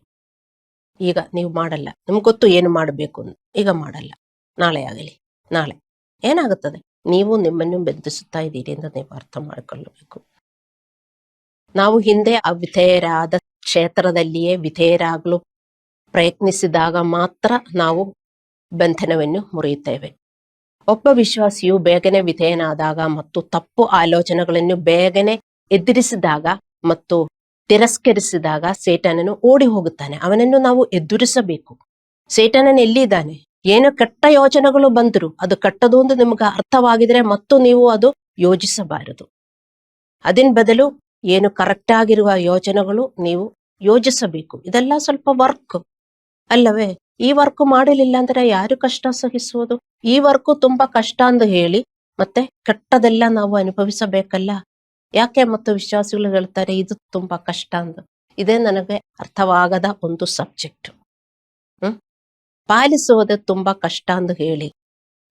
ಈಗ ನೀವು ಮಾಡಲ್ಲ, ನಿಮ್ಗೆ ಗೊತ್ತು ಏನು ಮಾಡಬೇಕು ಅಂತ, ಈಗ ಮಾಡಲ್ಲ, ನಾಳೆ ಆಗಲಿ, ನಾಳೆ ಏನಾಗುತ್ತದೆ? ನೀವು ನಿಮ್ಮನ್ನು ಬಂಧಿಸುತ್ತಾ ಇದ್ದೀರಿ ಅಂತ ನೀವು ಅರ್ಥ ಮಾಡಿಕೊಳ್ಳಬೇಕು. ನಾವು ಹಿಂದೆ ಅವಿಧೇಯರಾದ ಕ್ಷೇತ್ರದಲ್ಲಿಯೇ ವಿಧೇಯರಾಗಲು ಪ್ರಯತ್ನಿಸಿದಾಗ ಮಾತ್ರ ನಾವು ಬಂಧನವನ್ನು ಮುರಿಯುತ್ತೇವೆ. ಒಬ್ಬ ವಿಶ್ವಾಸಿಯು ಬೇಗನೆ ವಿಧೇಯನಾದಾಗ ಮತ್ತು ತಪ್ಪು ಆಲೋಚನೆಗಳನ್ನು ಬೇಗನೆ ಎದುರಿಸಿದಾಗ ಮತ್ತು ತಿರಸ್ಕರಿಸಿದಾಗ ಸೈತಾನನು ಓಡಿ ಹೋಗುತ್ತಾನೆ. ಅವನನ್ನು ನಾವು ಎದುರಿಸಬೇಕು. ಸೈತಾನನು ಎಲ್ಲಿದ್ದಾನೆ? ಏನು ಕೆಟ್ಟ ಯೋಚನೆಗಳು ಬಂದರು, ಅದು ಕೆಟ್ಟದು ಎಂದು ನಿಮ್ಗೆ ಅರ್ಥವಾಗಿದ್ರೆ ಮತ್ತು ನೀವು ಅದು ಯೋಜಿಸಬಾರದು. ಅದನ್ ಬದಲು ಏನು ಕರೆಕ್ಟ್ ಆಗಿರುವ ಯೋಚನೆಗಳು ನೀವು ಯೋಜಿಸಬೇಕು. ಇದೆಲ್ಲ ಸ್ವಲ್ಪ ವರ್ಕ್ ಅಲ್ಲವೇ? ಈ ವರ್ಕ್ ಮಾಡಲಿಲ್ಲ ಅಂದ್ರೆ ಯಾರು ಕಷ್ಟ ಸಹಿಸುವುದು? ಈ ವರ್ಕ್ ತುಂಬಾ ಕಷ್ಟ ಅಂತ ಹೇಳಿ ಮತ್ತೆ ಕೆಟ್ಟದೆಲ್ಲ ನಾವು ಅನುಭವಿಸಬೇಕಲ್ಲ? ಯಾಕೆ ಮತ್ತು ವಿಶ್ವಾಸಿಗಳು ಹೇಳ್ತಾರೆ ಇದು ತುಂಬಾ ಕಷ್ಟ ಅಂತ? ಇದೇ ನನಗೆ ಅರ್ಥವಾಗದ ಒಂದು ಸಬ್ಜೆಕ್ಟ್. ಪಾಲಿಸುವುದು ತುಂಬಾ ಕಷ್ಟ ಅಂತ ಹೇಳಿ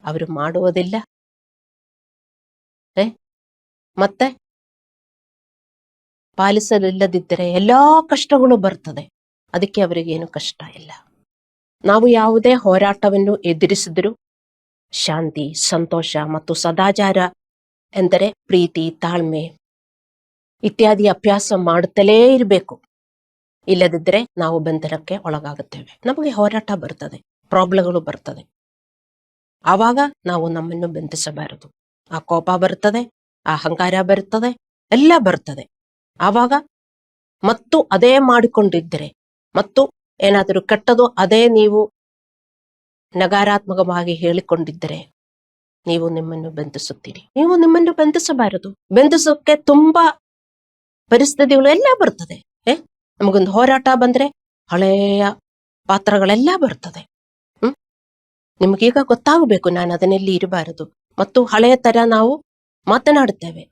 ಅವರು ಮಾಡುವುದಿಲ್ಲ. ಮತ್ತೆ ಪಾಲಿಸಲಿಲ್ಲದಿದ್ದರೆ ಎಲ್ಲಾ ಕಷ್ಟಗಳು ಬರ್ತದೆ. ಅದಕ್ಕೆ ಅವರಿಗೇನು ಕಷ್ಟ ಇಲ್ಲ. ನಾವು ಯಾವುದೇ ಹೋರಾಟವನ್ನು ಎದುರಿಸಿದರೂ ಶಾಂತಿ, ಸಂತೋಷ ಮತ್ತು ಸದಾಚಾರ ಎಂದರೆ ಪ್ರೀತಿ, ತಾಳ್ಮೆ ಇತ್ಯಾದಿ ಅಭ್ಯಾಸ ಮಾಡುತ್ತಲೇ ಇರಬೇಕು. ಇಲ್ಲದಿದ್ದರೆ ನಾವು ಬಂಧನಕ್ಕೆ ಒಳಗಾಗುತ್ತೇವೆ. ನಮಗೆ ಹೋರಾಟ ಬರ್ತದೆ, ಪ್ರಾಬ್ಲಮ್ಗಳು ಬರ್ತದೆ. ಆವಾಗ ನಾವು ನಮ್ಮನ್ನು ಬಂಧಿಸಬಾರದು. ಆ ಕೋಪ ಬರ್ತದೆ, ಆ ಅಹಂಕಾರ ಬರ್ತದೆ, ಎಲ್ಲ ಬರ್ತದೆ. ಆವಾಗ ಮತ್ತು ಅದೇ ಮಾಡಿಕೊಂಡಿದ್ದರೆ ಮತ್ತು ಏನಾದರೂ ಕೆಟ್ಟದು ಅದೇ ನೀವು ನಕಾರಾತ್ಮಕವಾಗಿ ಹೇಳಿಕೊಂಡಿದ್ದರೆ ನೀವು ನಿಮ್ಮನ್ನು ಬಂಧಿಸುತ್ತೀರಿ. ನೀವು ನಿಮ್ಮನ್ನು ಬಂಧಿಸಬಾರದು. ಬಂಧಿಸೋಕೆ ತುಂಬಾ ಪರಿಸ್ಥಿತಿಗಳು ಎಲ್ಲ ಬರ್ತದೆ. ನಮಗೊಂದು ಹೋರಾಟ ಬಂದ್ರೆ ಹಳೆಯ ಪಾತ್ರಗಳೆಲ್ಲ ಬರ್ತದೆ. ನಿಮ್ಗೀಗ ಗೊತ್ತಾಗಬೇಕು ನಾನು ಅದನ್ನೆಲ್ಲಿ ಇರಬಾರದು. ಮತ್ತು ಹಳೆಯ ತರ ನಾವು ಮಾತನಾಡುತ್ತೇವೆ.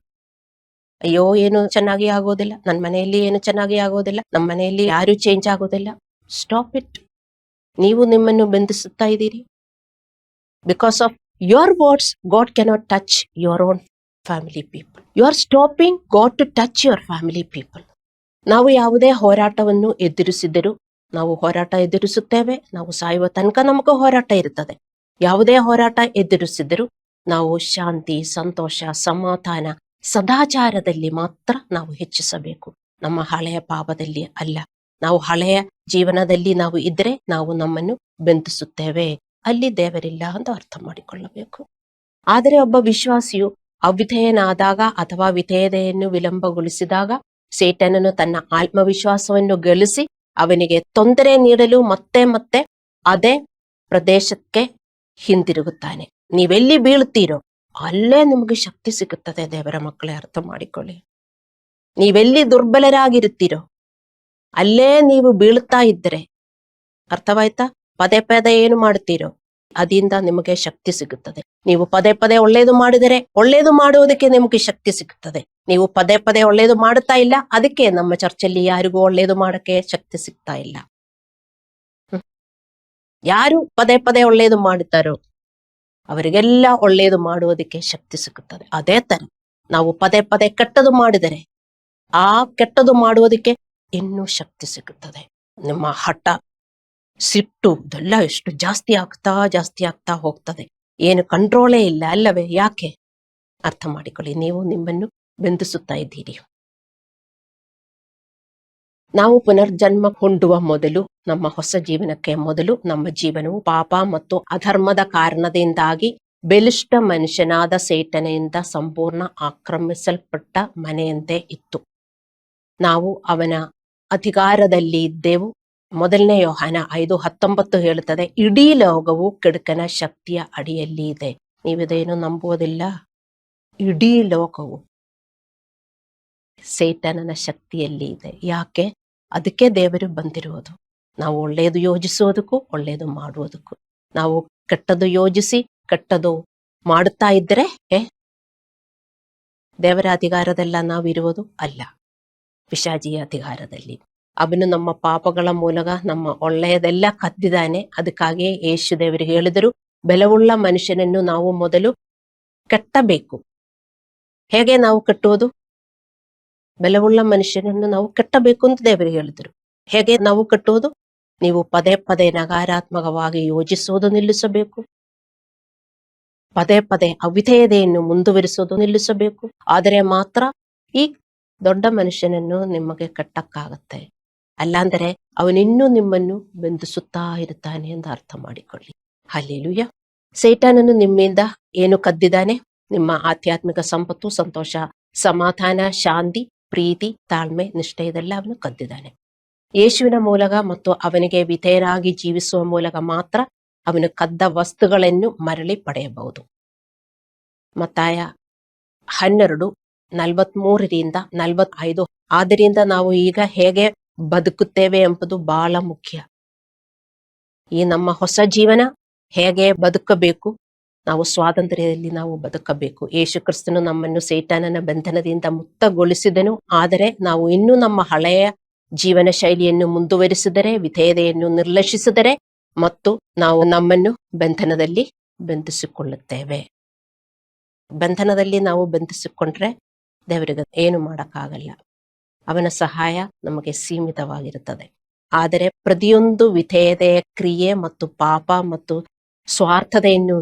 ಅಯ್ಯೋ ಏನು ಚೆನ್ನಾಗಿ ಆಗೋದಿಲ್ಲ, ನನ್ನ ಮನೆಯಲ್ಲಿ ಏನು ಚೆನ್ನಾಗಿ ಆಗೋದಿಲ್ಲ, ನಮ್ಮ ಮನೆಯಲ್ಲಿ ಯಾರು ಚೇಂಜ್ ಆಗೋದಿಲ್ಲ. Stop it. ನೀವು ನಿಮ್ಮನ್ನು ಬಂಧಿಸುತ್ತಾ ಇದ್ದೀರಿ. Because of your words God cannot touch your own family people. You are stopping God to touch your family people. ನಾವು ಯಾವುದೇ ಹೋರಾಟವನ್ನು ಎದುರಿಸಿದರೂ ನಾವು ಹೋರಾಟ ಎದುರಿಸುತ್ತೇವೆ. ನಾವು ಸಾಯುವ ತನಕ ನಮಗೂ ಹೋರಾಟ ಇರುತ್ತದೆ. ಯಾವುದೇ ಹೋರಾಟ ಎದುರಿಸಿದರೂ ನಾವು ಶಾಂತಿ, ಸಂತೋಷ, ಸಮಾಧಾನ, ಸದಾಚಾರದಲ್ಲಿ ಮಾತ್ರ ನಾವು ಹೆಚ್ಚಿಸಬೇಕು. ನಮ್ಮ ಹಳೆಯ ಪಾಪದಲ್ಲಿ ಅಲ್ಲ. ನಾವು ಹಳೆಯ ಜೀವನದಲ್ಲಿ ನಾವು ಇದ್ರೆ ನಾವು ನಮ್ಮನ್ನು ಬಂಧಿಸುತ್ತೇವೆ. ಅಲ್ಲಿ ದೇವರಿಲ್ಲ ಅಂತ ಅರ್ಥ ಮಾಡಿಕೊಳ್ಳಬೇಕು. ಆದರೆ ಒಬ್ಬ ವಿಶ್ವಾಸಿಯು ಅವಿಧೇಯನಾದಾಗ ಅಥವಾ ವಿಧೇಯತೆಯನ್ನು ವಿಳಂಬಗೊಳಿಸಿದಾಗ ಸೈತಾನನು ತನ್ನ ಆತ್ಮವಿಶ್ವಾಸವನ್ನು ಗಳಿಸಿ ಅವನಿಗೆ ತೊಂದರೆ ನೀಡಲು ಮತ್ತೆ ಮತ್ತೆ ಅದೇ ಪ್ರದೇಶಕ್ಕೆ ಹಿಂದಿರುಗುತ್ತಾನೆ. ನೀವೆಲ್ಲಿ ಬೀಳ್ತೀರೋ ಅಲ್ಲೇ ನಿಮಗೆ ಶಕ್ತಿ ಸಿಗುತ್ತದೆ. ದೇವರ ಮಕ್ಕಳೇ, ಅರ್ಥ ಮಾಡಿಕೊಳ್ಳಿ. ನೀವೆಲ್ಲಿ ದುರ್ಬಲರಾಗಿರುತ್ತೀರೋ ಅಲ್ಲೇ ನೀವು ಬೀಳ್ತಾ ಇದ್ರೆ, ಅರ್ಥವಾಯ್ತಾ? ಪದೇ ಪದೇ ಏನು ಮಾಡುತ್ತೀರೋ ಅದರಿಂದ ನಿಮಗೆ ಶಕ್ತಿ ಸಿಗುತ್ತದೆ. ನೀವು ಪದೇ ಪದೇ ಒಳ್ಳೇದು ಮಾಡಿದರೆ ಒಳ್ಳೇದು ಮಾಡುವುದಕ್ಕೆ ನಿಮಗೆ ಶಕ್ತಿ ಸಿಗುತ್ತದೆ. ನೀವು ಪದೇ ಪದೇ ಒಳ್ಳೇದು ಮಾಡುತ್ತಾ ಇಲ್ಲ, ಅದಕ್ಕೆ ನಮ್ಮ ಚರ್ಚಲ್ಲಿ ಯಾರಿಗೂ ಒಳ್ಳೇದು ಮಾಡಕ್ಕೆ ಶಕ್ತಿ ಸಿಗ್ತಾ ಇಲ್ಲ. ಯಾರು ಪದೇ ಪದೇ ಒಳ್ಳೇದು ಮಾಡುತ್ತಾರೋ ಅವರಿಗೆಲ್ಲ ಒಳ್ಳೇದು ಮಾಡುವುದಕ್ಕೆ ಶಕ್ತಿ ಸಿಗುತ್ತದೆ. ಅದೇ ತರ ನಾವು ಪದೇ ಪದೇ ಕೆಟ್ಟದು ಮಾಡಿದರೆ ಆ ಕೆಟ್ಟದು ಮಾಡುವುದಕ್ಕೆ ಇನ್ನೂ ಶಕ್ತಿ ಸಿಗುತ್ತದೆ. ನಿಮ್ಮ ಹಠ, ಸಿಟ್ಟು ಇದೆಲ್ಲ ಎಷ್ಟು ಜಾಸ್ತಿ ಆಗ್ತಾ ಹೋಗ್ತದೆ. ಏನು ಕಂಟ್ರೋಲೇ ಇಲ್ಲ ಅಲ್ಲವೇ? ಯಾಕೆ? ಅರ್ಥ ಮಾಡಿಕೊಳ್ಳಿ. ನೀವು ನಿಮ್ಮನ್ನು ಬಂಧಿಸುತ್ತಾ ಇದ್ದೀರಿ. ನಾವು ಪುನರ್ಜನ್ಮ ಹೊಂದುವ ಮೊದಲು, ನಮ್ಮ ಹೊಸ ಜೀವನಕ್ಕೆ ಮೊದಲು ನಮ್ಮ ಜೀವನವು ಪಾಪ ಮತ್ತು ಅಧರ್ಮದ ಕಾರಣದಿಂದಾಗಿ ಬಲಿಷ್ಠ ಮನುಷ್ಯನಾದ ಸೈತಾನನಿಂದ ಸಂಪೂರ್ಣ ಆಕ್ರಮಿಸಲ್ಪಟ್ಟ ಮನೆಯಂತೆ ಇತ್ತು. ನಾವು ಅವನ ಅಧಿಕಾರದಲ್ಲಿ ಇದ್ದೆವು. 1 ಯೋಹಾನ 5:19 ಹೇಳುತ್ತದೆ, ಇಡೀ ಲೋಕವು ಕೆಡುಕನ ಶಕ್ತಿಯ ಅಡಿಯಲ್ಲಿ ಇದೆ. ನೀವಿದೇನು ನಂಬುವುದಿಲ್ಲ? ಇಡೀ ಲೋಕವು ಸೈತಾನನ ಶಕ್ತಿಯಲ್ಲಿ ಇದೆ. ಯಾಕೆ? ಅದಕ್ಕೆ ದೇವರು ಬಂದಿರುವುದು. ನಾವು ಒಳ್ಳೆಯದು ಯೋಜಿಸೋದಕ್ಕೂ ಒಳ್ಳೆಯದು ಮಾಡುವುದಕ್ಕೂ. ನಾವು ಕೆಟ್ಟದ್ದು ಯೋಜಿಸಿ ಕೆಟ್ಟದ್ದು ಮಾಡುತ್ತಾ ಇದ್ದರೆ ದೇವರ ಅಧಿಕಾರದಲ್ಲ ನಾವಿರುವುದು ಅಲ್ಲ, ಪಿಶಾಚಿಯ ಅಧಿಕಾರದಲ್ಲಿ. ಅವನು ನಮ್ಮ ಪಾಪಗಳ ಮೂಲಕ ನಮ್ಮ ಒಳ್ಳೆಯದೆಲ್ಲ ಕದ್ದಿದ್ದಾನೆ. ಅದಕ್ಕಾಗಿಯೇ ಯೇಸು ದೇವರಿಗೆ ಹೇಳಿದರು, ಬಲವುಳ್ಳ ಮನುಷ್ಯನನ್ನು ನಾವು ಮೊದಲು ಕಟ್ಟಬೇಕು. ಹೇಗೆ ನಾವು ಕಟ್ಟುವುದು? ಬಲವುಳ್ಳ ಮನುಷ್ಯನನ್ನು ನಾವು ಕಟ್ಟಬೇಕು ಅಂತ ದೇವರಿಗೆ ಹೇಳಿದರು. ಹೇಗೆ ನಾವು ಕಟ್ಟುವುದು? ನೀವು ಪದೇ ಪದೇ ನಕಾರಾತ್ಮಕವಾಗಿ ಯೋಚಿಸುವುದು ನಿಲ್ಲಿಸಬೇಕು. ಪದೇ ಪದೇ ಅವಿಧೇಯತೆಯನ್ನು ಮುಂದುವರಿಸೋದು ನಿಲ್ಲಿಸಬೇಕು. ಆದರೆ ಮಾತ್ರ ಈ ದೊಡ್ಡ ಮನುಷ್ಯನನ್ನು ನಿಮಗೆ ಕಟ್ಟಕ್ಕಾಗತ್ತೆ. ಅಲ್ಲಾಂದರೆ ಅವನಿನ್ನೂ ನಿಮ್ಮನ್ನು ಬಂಧಿಸುತ್ತಾ ಇರುತ್ತಾನೆ ಎಂದು ಅರ್ಥ ಮಾಡಿಕೊಳ್ಳಿ. ಹಲ್ಲೆಲೂಯಾ. ಸೈತಾನನು ನಿಮ್ಮಿಂದ ಏನು ಕದ್ದಿದ್ದಾನೆ? ನಿಮ್ಮ ಆಧ್ಯಾತ್ಮಿಕ ಸಂಪತ್ತು, ಸಂತೋಷ, ಸಮಾಧಾನ, ಶಾಂತಿ, ಪ್ರೀತಿ, ತಾಳ್ಮೆ, ನಿಷ್ಠೆ, ಇದೆಲ್ಲ ಅವನು ಕದ್ದಿದ್ದಾನೆ. ಯೇಸುವಿನ ಮೂಲಕ ಮತ್ತು ಅವನಿಗೆ ವಿಧೇಯರಾಗಿ ಜೀವಿಸುವ ಮೂಲಕ ಮಾತ್ರ ಅವನು ಕದ್ದ ವಸ್ತುಗಳನ್ನು ಮರಳಿ ಪಡೆಯಬಹುದು. ಮತ್ತಾಯ 12:43-45. ಆದ್ದರಿಂದ ನಾವು ಈಗ ಹೇಗೆ ಬದುಕುತ್ತೇವೆ ಎಂಬುದು ಬಹಳ ಮುಖ್ಯ. ಈ ನಮ್ಮ ಹೊಸ ಜೀವನ ಹೇಗೆ ಬದುಕಬೇಕು? ನಾವು ಸ್ವಾತಂತ್ರ್ಯದಲ್ಲಿ ನಾವು ಬದುಕಬೇಕು. ಯೇಸು ಕ್ರಿಸ್ತನು ನಮ್ಮನ್ನು ಸೈತಾನನ ಬಂಧನದಿಂದ ಮುಕ್ತಗೊಳಿಸಿದನು. ಆದರೆ ನಾವು ಇನ್ನೂ ನಮ್ಮ ಹಳೆಯ ಜೀವನ ಶೈಲಿಯನ್ನು ಮುಂದುವರಿಸಿದರೆ, ವಿಧೇಯತೆಯನ್ನು ನಿರ್ಲಕ್ಷಿಸಿದರೆ ಮತ್ತು ನಾವು ನಮ್ಮನ್ನು ಬಂಧನದಲ್ಲಿ ಬಂಧಿಸಿಕೊಳ್ಳುತ್ತೇವೆ. ಬಂಧನದಲ್ಲಿ ನಾವು ಬಂಧಿಸಿಕೊಂಡ್ರೆ ದೇವರಿಗೆ ಏನು ಮಾಡಕ್ಕಾಗಲ್ಲ. ಅವನ ಸಹಾಯ ನಮಗೆ ಸೀಮಿತವಾಗಿರುತ್ತದೆ. ಆದರೆ ಪ್ರತಿಯೊಂದು ವಿಧೇಯತೆಯ ಕ್ರಿಯೆ ಮತ್ತು ಪಾಪ ಮತ್ತು ಸ್ವಾರ್ಥತೆಯನ್ನು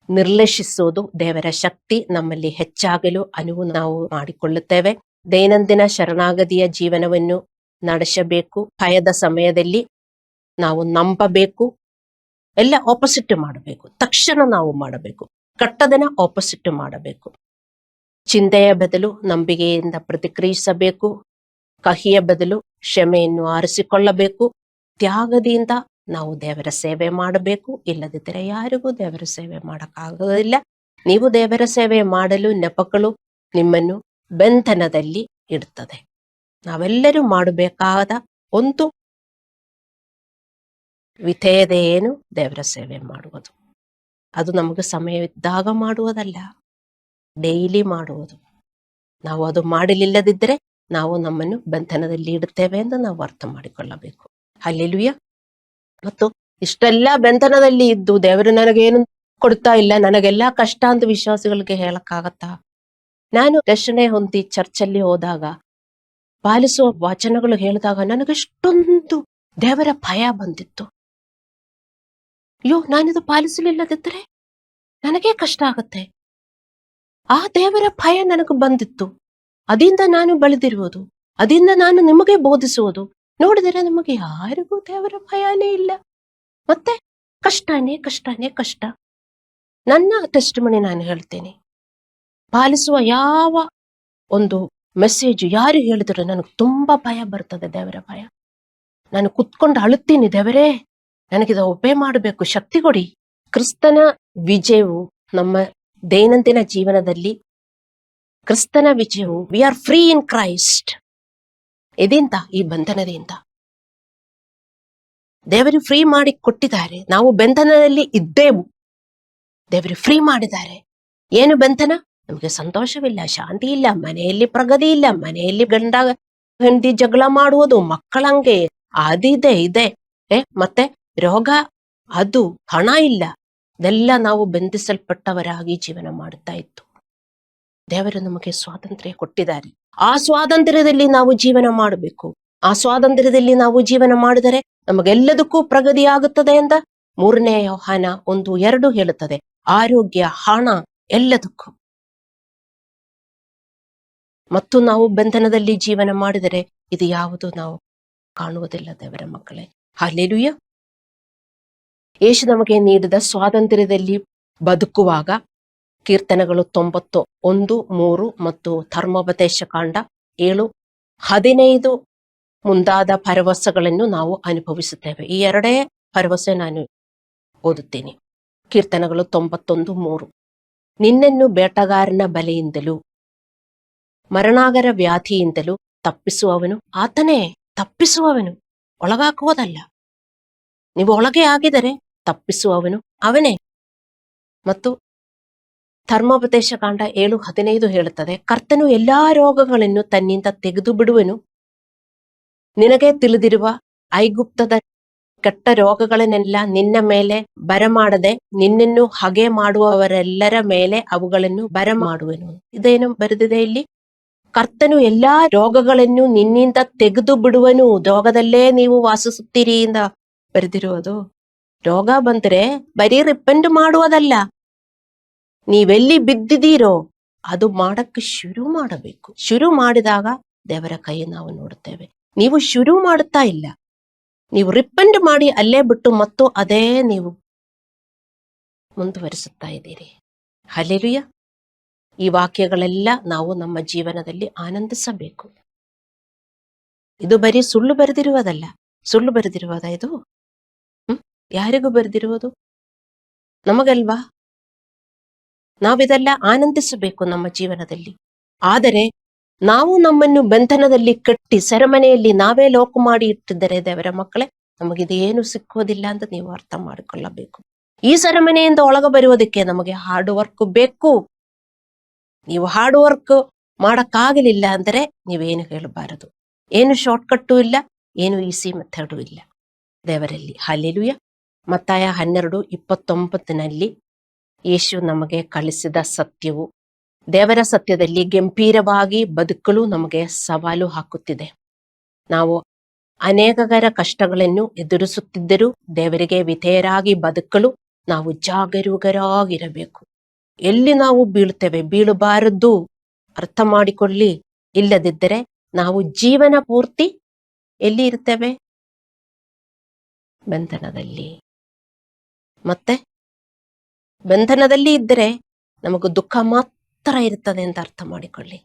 ನಿರ್ಲಕ್ಷಿಸುವುದು ದೇವರ ಶಕ್ತಿ ನಮ್ಮಲ್ಲಿ ಹೆಚ್ಚಾಗಲು ಅನುವು ನಾವು ಮಾಡಿಕೊಳ್ಳುತ್ತೇವೆ. ದೈನಂದಿನ ಶರಣಾಗತಿಯ ಜೀವನವನ್ನು ನಡೆಸಬೇಕು. ಭಯದ ಸಮಯದಲ್ಲಿ ನಾವು ನಂಬಬೇಕು. ಎಲ್ಲ ಆಪೋಸಿಟ್ ಮಾಡಬೇಕು. ತಕ್ಷಣ ನಾವು ಮಾಡಬೇಕು. ಕಟ್ಟದನ ಆಪೋಸಿಟ್ ಮಾಡಬೇಕು. ಚಿಂತೆಯ ಬದಲು ನಂಬಿಕೆಯಿಂದ ಪ್ರತಿಕ್ರಿಯಿಸಬೇಕು. ಕಹಿಯ ಬದಲು ಕ್ಷಮೆಯನ್ನು ಆರಿಸಿಕೊಳ್ಳಬೇಕು. ತ್ಯಾಗದಿಂದ ನಾವು ದೇವರ ಸೇವೆ ಮಾಡಬೇಕು. ಇಲ್ಲದಿದ್ದರೆ ಯಾರಿಗೂ ದೇವರ ಸೇವೆ ಮಾಡಕ್ಕಾಗೋದಿಲ್ಲ. ನೀವು ದೇವರ ಸೇವೆ ಮಾಡಲು ನೆಪಗಳು ನಿಮ್ಮನ್ನು ಬಂಧನದಲ್ಲಿ ಇಡ್ತದೆ. ನಾವೆಲ್ಲರೂ ಮಾಡಬೇಕಾದ ಒಂದು ವಿಧೇಯತೆ ಏನು? ದೇವರ ಸೇವೆ ಮಾಡುವುದು. ಅದು ನಮಗೆ ಸಮಯವಿದ್ದಾಗ ಮಾಡುವುದಲ್ಲ, ಡೈಲಿ ಮಾಡುವುದು. ನಾವು ಅದು ಮಾಡಲಿಲ್ಲದಿದ್ದರೆ ನಾವು ನಮ್ಮನ್ನು ಬಂಧನದಲ್ಲಿ ಇಡುತ್ತೇವೆ ಎಂದು ನಾವು ಅರ್ಥ ಮಾಡಿಕೊಳ್ಳಬೇಕು. ಹಲ್ಲೆಲೂಯಾ. ಮತ್ತು ಇಷ್ಟೆಲ್ಲ ಬಂಧನದಲ್ಲಿ ಇದ್ದು ದೇವರು ನನಗೇನು ಕೊಡ್ತಾ ಇಲ್ಲ, ನನಗೆಲ್ಲ ಕಷ್ಟ ಅಂತ ವಿಶ್ವಾಸಿಗಳಿಗೆ ಹೇಳಕ್ಕಾಗತ್ತಾ? ನಾನು ರಕ್ಷಣೆ ಹೊಂದಿ ಚರ್ಚಲ್ಲಿ ಹೋದಾಗ ಪಾಲಿಸುವ ವಚನಗಳು ಹೇಳಿದಾಗ ನನಗೆಷ್ಟೊಂದು ದೇವರ ಭಯ ಬಂದಿತ್ತು. ಅಯ್ಯೋ, ನಾನಿದು ಪಾಲಿಸಲಿಲ್ಲದಿದ್ದರೆ ನನಗೇ ಕಷ್ಟ ಆಗುತ್ತೆ. ಆ ದೇವರ ಭಯ ನನಗೆ ಬಂದಿತ್ತು. ಅದರಿಂದ ನಾನು ಬೆಳೆದಿರುವುದು, ಅದರಿಂದ ನಾನು ನಿಮಗೆ ಬೋಧಿಸುವುದು. ನೋಡಿದರೆ ನಿಮಗೆ ಯಾರಿಗೂ ದೇವರ ಭಯನೇ ಇಲ್ಲ. ಮತ್ತೆ ಕಷ್ಟನೇ ಕಷ್ಟನೇ ಕಷ್ಟ. ನನ್ನ ಟೆಸ್ಟಿಮನಿ ನಾನು ಹೇಳ್ತೇನೆ. ಪಾಲಿಸುವ ಯಾವ ಒಂದು ಮೆಸೇಜ್ ಯಾರು ಹೇಳಿದ್ರು ನನಗೆ ತುಂಬಾ ಭಯ ಬರ್ತದೆ, ದೇವರ ಭಯ. ನಾನು ಕುತ್ಕೊಂಡು ಅಳುತ್ತೀನಿ, ದೇವರೇ ನನಗಿದ ಒಬ್ಬೆ ಮಾಡಬೇಕು, ಶಕ್ತಿ ಕೊಡಿ. ಕ್ರಿಸ್ತನ ವಿಜಯವು ನಮ್ಮ ದೈನಂದಿನ ಜೀವನದಲ್ಲಿ, ಕ್ರಿಸ್ತನ ವಿಜಯವು, we are free in Christ. ಇದರಿಂದ, ಈ ಬಂಧನದಿಂದ ದೇವರು ಫ್ರೀ ಮಾಡಿ ಕೊಟ್ಟಿದ್ದಾರೆ. ನಾವು ಬಂಧನದಲ್ಲಿ ಇದ್ದೇವು, ದೇವರು ಫ್ರೀ ಮಾಡಿದ್ದಾರೆ. ಏನು ಬಂಧನ? ನಮಗೆ ಸಂತೋಷವಿಲ್ಲ, ಶಾಂತಿ ಇಲ್ಲ, ಮನೆಯಲ್ಲಿ ಪ್ರಗತಿ ಇಲ್ಲ, ಮನೆಯಲ್ಲಿ ಗಂಡ ಹೆಂಡತಿ ಜಗಳ ಮಾಡುವುದು, ಮಕ್ಕಳಂಗೆ ಅದಿದೆ ಇದೆ, ಮತ್ತೆ ರೋಗ, ಅದು ಹಣ ಇಲ್ಲ, ಇದೆಲ್ಲ ನಾವು ಬಂಧಿಸಲ್ಪಟ್ಟವರಾಗಿ ಜೀವನ ಮಾಡುತ್ತಾ ಇತ್ತು. ದೇವರು ನಮಗೆ ಸ್ವಾತಂತ್ರ್ಯ ಕೊಟ್ಟಿದ್ದಾರೆ. ಆ ಸ್ವಾತಂತ್ರ್ಯದಲ್ಲಿ ನಾವು ಜೀವನ ಮಾಡಬೇಕು. ಆ ಸ್ವಾತಂತ್ರ್ಯದಲ್ಲಿ ನಾವು ಜೀವನ ಮಾಡಿದರೆ ನಮಗೆಲ್ಲದಕ್ಕೂ ಪ್ರಗತಿ ಆಗುತ್ತದೆ ಅಂತ 3 ಯೋಹಾನ 1:2 ಹೇಳುತ್ತದೆ. ಆರೋಗ್ಯ, ಹಣ, ಎಲ್ಲದಕ್ಕೂ. ಮತ್ತು ನಾವು ಬಂಧನದಲ್ಲಿ ಜೀವನ ಮಾಡಿದರೆ ಇದು ಯಾವುದು ನಾವು ಕಾಣುವುದಿಲ್ಲ ದೇವರ ಮಕ್ಕಳೇ. ಹಲ್ಲೆಲೂಯಾ. ಯೇಸು ನಮಗೆ ನೀಡಿದ ಸ್ವಾತಂತ್ರ್ಯದಲ್ಲಿ ಬದುಕುವಾಗ ಕೀರ್ತನೆಗಳು 91:3 ಮತ್ತು ಧರ್ಮೋಪದೇಶ ಕಾಂಡ 7:15 ಮುಂದಾದ ಭರವಸೆಗಳನ್ನು ನಾವು ಅನುಭವಿಸುತ್ತೇವೆ. ಈ 2 ಭರವಸೆ ನಾನು ಓದುತ್ತೇನೆ. ಕೀರ್ತನೆಗಳು 91:3. ನಿನ್ನನ್ನು ಬೇಟಗಾರನ ಬಲೆಯಿಂದಲೂ ಮರಣಾಗರ ವ್ಯಾಧಿಯಿಂದಲೂ ತಪ್ಪಿಸುವವನು ಆತನೇ. ತಪ್ಪಿಸುವವನು, ಒಳಗಾಕುವುದಲ್ಲ. ನೀವು ಒಳಗೆ ಆಗಿದರೆ ತಪ್ಪಿಸುವವನು ಅವನೇ. ಮತ್ತು ಧರ್ಮೋಪದೇಶ ಕಾಂಡ 7:15 ಹೇಳುತ್ತದೆ, ಕರ್ತನು ಎಲ್ಲಾ ರೋಗಗಳನ್ನು ತನ್ನಿಂದ ತೆಗೆದು ಬಿಡುವನು. ನಿನಗೆ ತಿಳಿದಿರುವ ಐಗುಪ್ತದ ಕೆಟ್ಟ ರೋಗಗಳನ್ನೆಲ್ಲ ನಿನ್ನ ಮೇಲೆ ಬರಮಾಡದೆ ನಿನ್ನನ್ನು ಹಗೆ ಮಾಡುವವರೆಲ್ಲರ ಮೇಲೆ ಅವುಗಳನ್ನು ಬರಮಾಡುವನು. ಇದೇನು ಬರೆದಿದೆ ಇಲ್ಲಿ? ಕರ್ತನು ಎಲ್ಲಾ ರೋಗಗಳನ್ನು ನಿನ್ನಿಂದ ತೆಗೆದು ಬಿಡುವನು. ರೋಗದಲ್ಲೇ ನೀವು ವಾಸಿಸುತ್ತೀರಿ ಇಂದ ಬರೆದಿರುವುದು. ರೋಗ ಬಂದ್ರೆ ಬರೀ ರಿಪೆಂಟ್ ಮಾಡುವುದಲ್ಲ, ನೀವೆಲ್ಲಿ ಬಿದ್ದಿದ್ದೀರೋ ಅದು ಮಾಡಕ್ಕೆ ಶುರು ಮಾಡಬೇಕು. ಶುರು ಮಾಡಿದಾಗ ದೇವರ ಕೈ ನಾವು ನೋಡುತ್ತೇವೆ. ನೀವು ಶುರು ಮಾಡುತ್ತಾ ಇಲ್ಲ, ನೀವು ರಿಪೆಂಟ್ ಮಾಡಿ ಅಲ್ಲೇ ಬಿಟ್ಟು ಮತ್ತು ಅದೇ ನೀವು ಮುಂದುವರಿಸುತ್ತಾ ಇದ್ದೀರಿ. ಹಲ್ಲೆಲೂಯಾ. ಈ ವಾಕ್ಯಗಳೆಲ್ಲ ನಾವು ನಮ್ಮ ಜೀವನದಲ್ಲಿ ಆನಂದಿಸಬೇಕು. ಇದು ಬರೀ ಸುಳ್ಳು ಬರೆದಿರುವುದಲ್ಲ. ಸುಳ್ಳು ಬರೆದಿರುವುದ ಇದು? ಯಾರಿಗೂ ಬರೆದಿರುವುದು? ನಮಗಲ್ವಾ? ನಾವಿದೆಲ್ಲ ಆನಂದಿಸಬೇಕು ನಮ್ಮ ಜೀವನದಲ್ಲಿ. ಆದರೆ ನಾವು ನಮ್ಮನ್ನು ಬಂಧನದಲ್ಲಿ ಕಟ್ಟಿ ಸೆರೆಮನೆಯಲ್ಲಿ ನಾವೇ ಲೋಕ ಮಾಡಿ ಇಟ್ಟಿದ್ದರೆ ದೇವರ ಮಕ್ಕಳೇ, ನಮಗಿದೇನು ಸಿಕ್ಕುವುದಿಲ್ಲ ಅಂತ ನೀವು ಅರ್ಥ ಮಾಡಿಕೊಳ್ಳಬೇಕು. ಈ ಸೆರೆಮನೆಯಿಂದ ಒಳಗ ಬರುವುದಕ್ಕೆ ನಮಗೆ ಹಾರ್ಡ್ ವರ್ಕ್ ಬೇಕು. ನೀವು ಹಾರ್ಡ್ ವರ್ಕ್ ಮಾಡಕ್ಕಾಗಲಿಲ್ಲ ಅಂದರೆ ನೀವೇನು ಹೇಳಬಾರದು. ಏನು ಶಾರ್ಟ್ ಕಟ್ಟು ಇಲ್ಲ, ಏನು ಈಸಿ ಮೆಥಡು ಇಲ್ಲ ದೇವರಲ್ಲಿ. ಹಲ್ಲೆಲೂಯಾ. ಮತ್ತಾಯ 12:29 ಯೇಸು ನಮಗೆ ಕಳಿಸಿದ ಸತ್ಯವು, ದೇವರ ಸತ್ಯದಲ್ಲಿ ಗಂಭೀರವಾಗಿ ಬದುಕಲು ನಮಗೆ ಸವಾಲು ಹಾಕುತ್ತಿದೆ. ನಾವು ಅನೇಕರ ಕಷ್ಟಗಳನ್ನು ಎದುರಿಸುತ್ತಿದ್ದರೂ ದೇವರಿಗೆ ವಿಧೇಯರಾಗಿ ಬದುಕಲು ನಾವು ಜಾಗರೂಕರಾಗಿರಬೇಕು. ಎಲ್ಲಿ ನಾವು ಬೀಳುತ್ತೇವೆ, ಬೀಳಬಾರದು, ಅರ್ಥ ಮಾಡಿಕೊಳ್ಳಿ. ಇಲ್ಲದಿದ್ದರೆ ನಾವು ಜೀವನ ಪೂರ್ತಿ ಎಲ್ಲಿ ಇರ್ತೇವೆ? ಬಂಧನದಲ್ಲಿ. ಮತ್ತೆ ಬಂಧನದಲ್ಲಿ ಇದ್ದರೆ ನಮಗೂ ದುಃಖ ಮಾತ್ರ ಇರ್ತದೆ ಅಂತ ಅರ್ಥ ಮಾಡಿಕೊಳ್ಳಿ.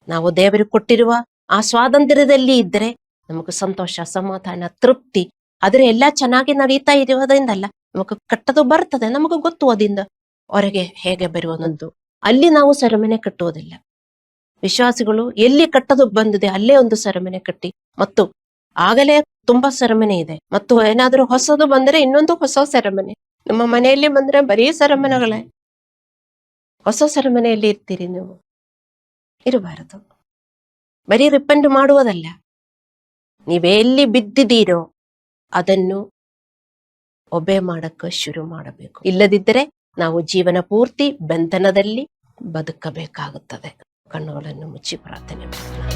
ನಾವು ದೇವರು ಕೊಟ್ಟಿರುವ ಆ ಸ್ವಾತಂತ್ರ್ಯದಲ್ಲಿ ಇದ್ದರೆ ನಮಗೂ ಸಂತೋಷ, ಸಮಾಧಾನ, ತೃಪ್ತಿ. ಆದ್ರೆ ಎಲ್ಲ ಚೆನ್ನಾಗಿ ನಡೀತಾ ಇರುವುದರಿಂದಲ್ಲ, ನಮಗೂ ಕಟ್ಟದು ಬರ್ತದೆ. ನಮಗೂ ಗೊತ್ತು ಅದರಿಂದ ಹೊರಗೆ ಹೇಗೆ ಬರುವುದಂದು. ಅಲ್ಲಿ ನಾವು ಸೆರೆಮನೆ ಕಟ್ಟುವುದಿಲ್ಲ. ವಿಶ್ವಾಸಿಗಳು ಎಲ್ಲಿ ಕಟ್ಟದು ಬಂದಿದೆ ಅಲ್ಲೇ ಒಂದು ಸೆರೆಮನೆ ಕಟ್ಟಿ, ಮತ್ತು ಆಗಲೇ ತುಂಬಾ ಸೆರೆಮನೆ ಇದೆ. ಮತ್ತು ಏನಾದ್ರೂ ಹೊಸದು ಬಂದರೆ ಇನ್ನೊಂದು ಹೊಸ ಸೆರೆಮನೆ. ನಮ್ಮ ಮನೆಯಲ್ಲಿ ಬಂದ್ರೆ ಬರೀ ಸೆರೆಮನೆಗಳೇ. ಹೊಸ ಸೆರೆಮನೆಯಲ್ಲಿ ಇರ್ತೀರಿ ನೀವು. ಇರಬಾರದು. ಬರೀ ರಿಪೆಂಟ್ ಮಾಡುವುದಲ್ಲ, ನೀವೆಲ್ಲಿ ಬಿದ್ದಿದ್ದೀರೋ ಅದನ್ನು ಒಬೆ ಮಾಡಕ್ಕೆ ಶುರು ಮಾಡಬೇಕು. ಇಲ್ಲದಿದ್ದರೆ ನಾವು ಜೀವನ ಪೂರ್ತಿ ಬಂಧನದಲ್ಲಿ ಬದುಕಬೇಕಾಗುತ್ತದೆ. ಕಣ್ಣುಗಳನ್ನು ಮುಚ್ಚಿ ಪ್ರಾರ್ಥನೆ ಮಾಡೋಣ.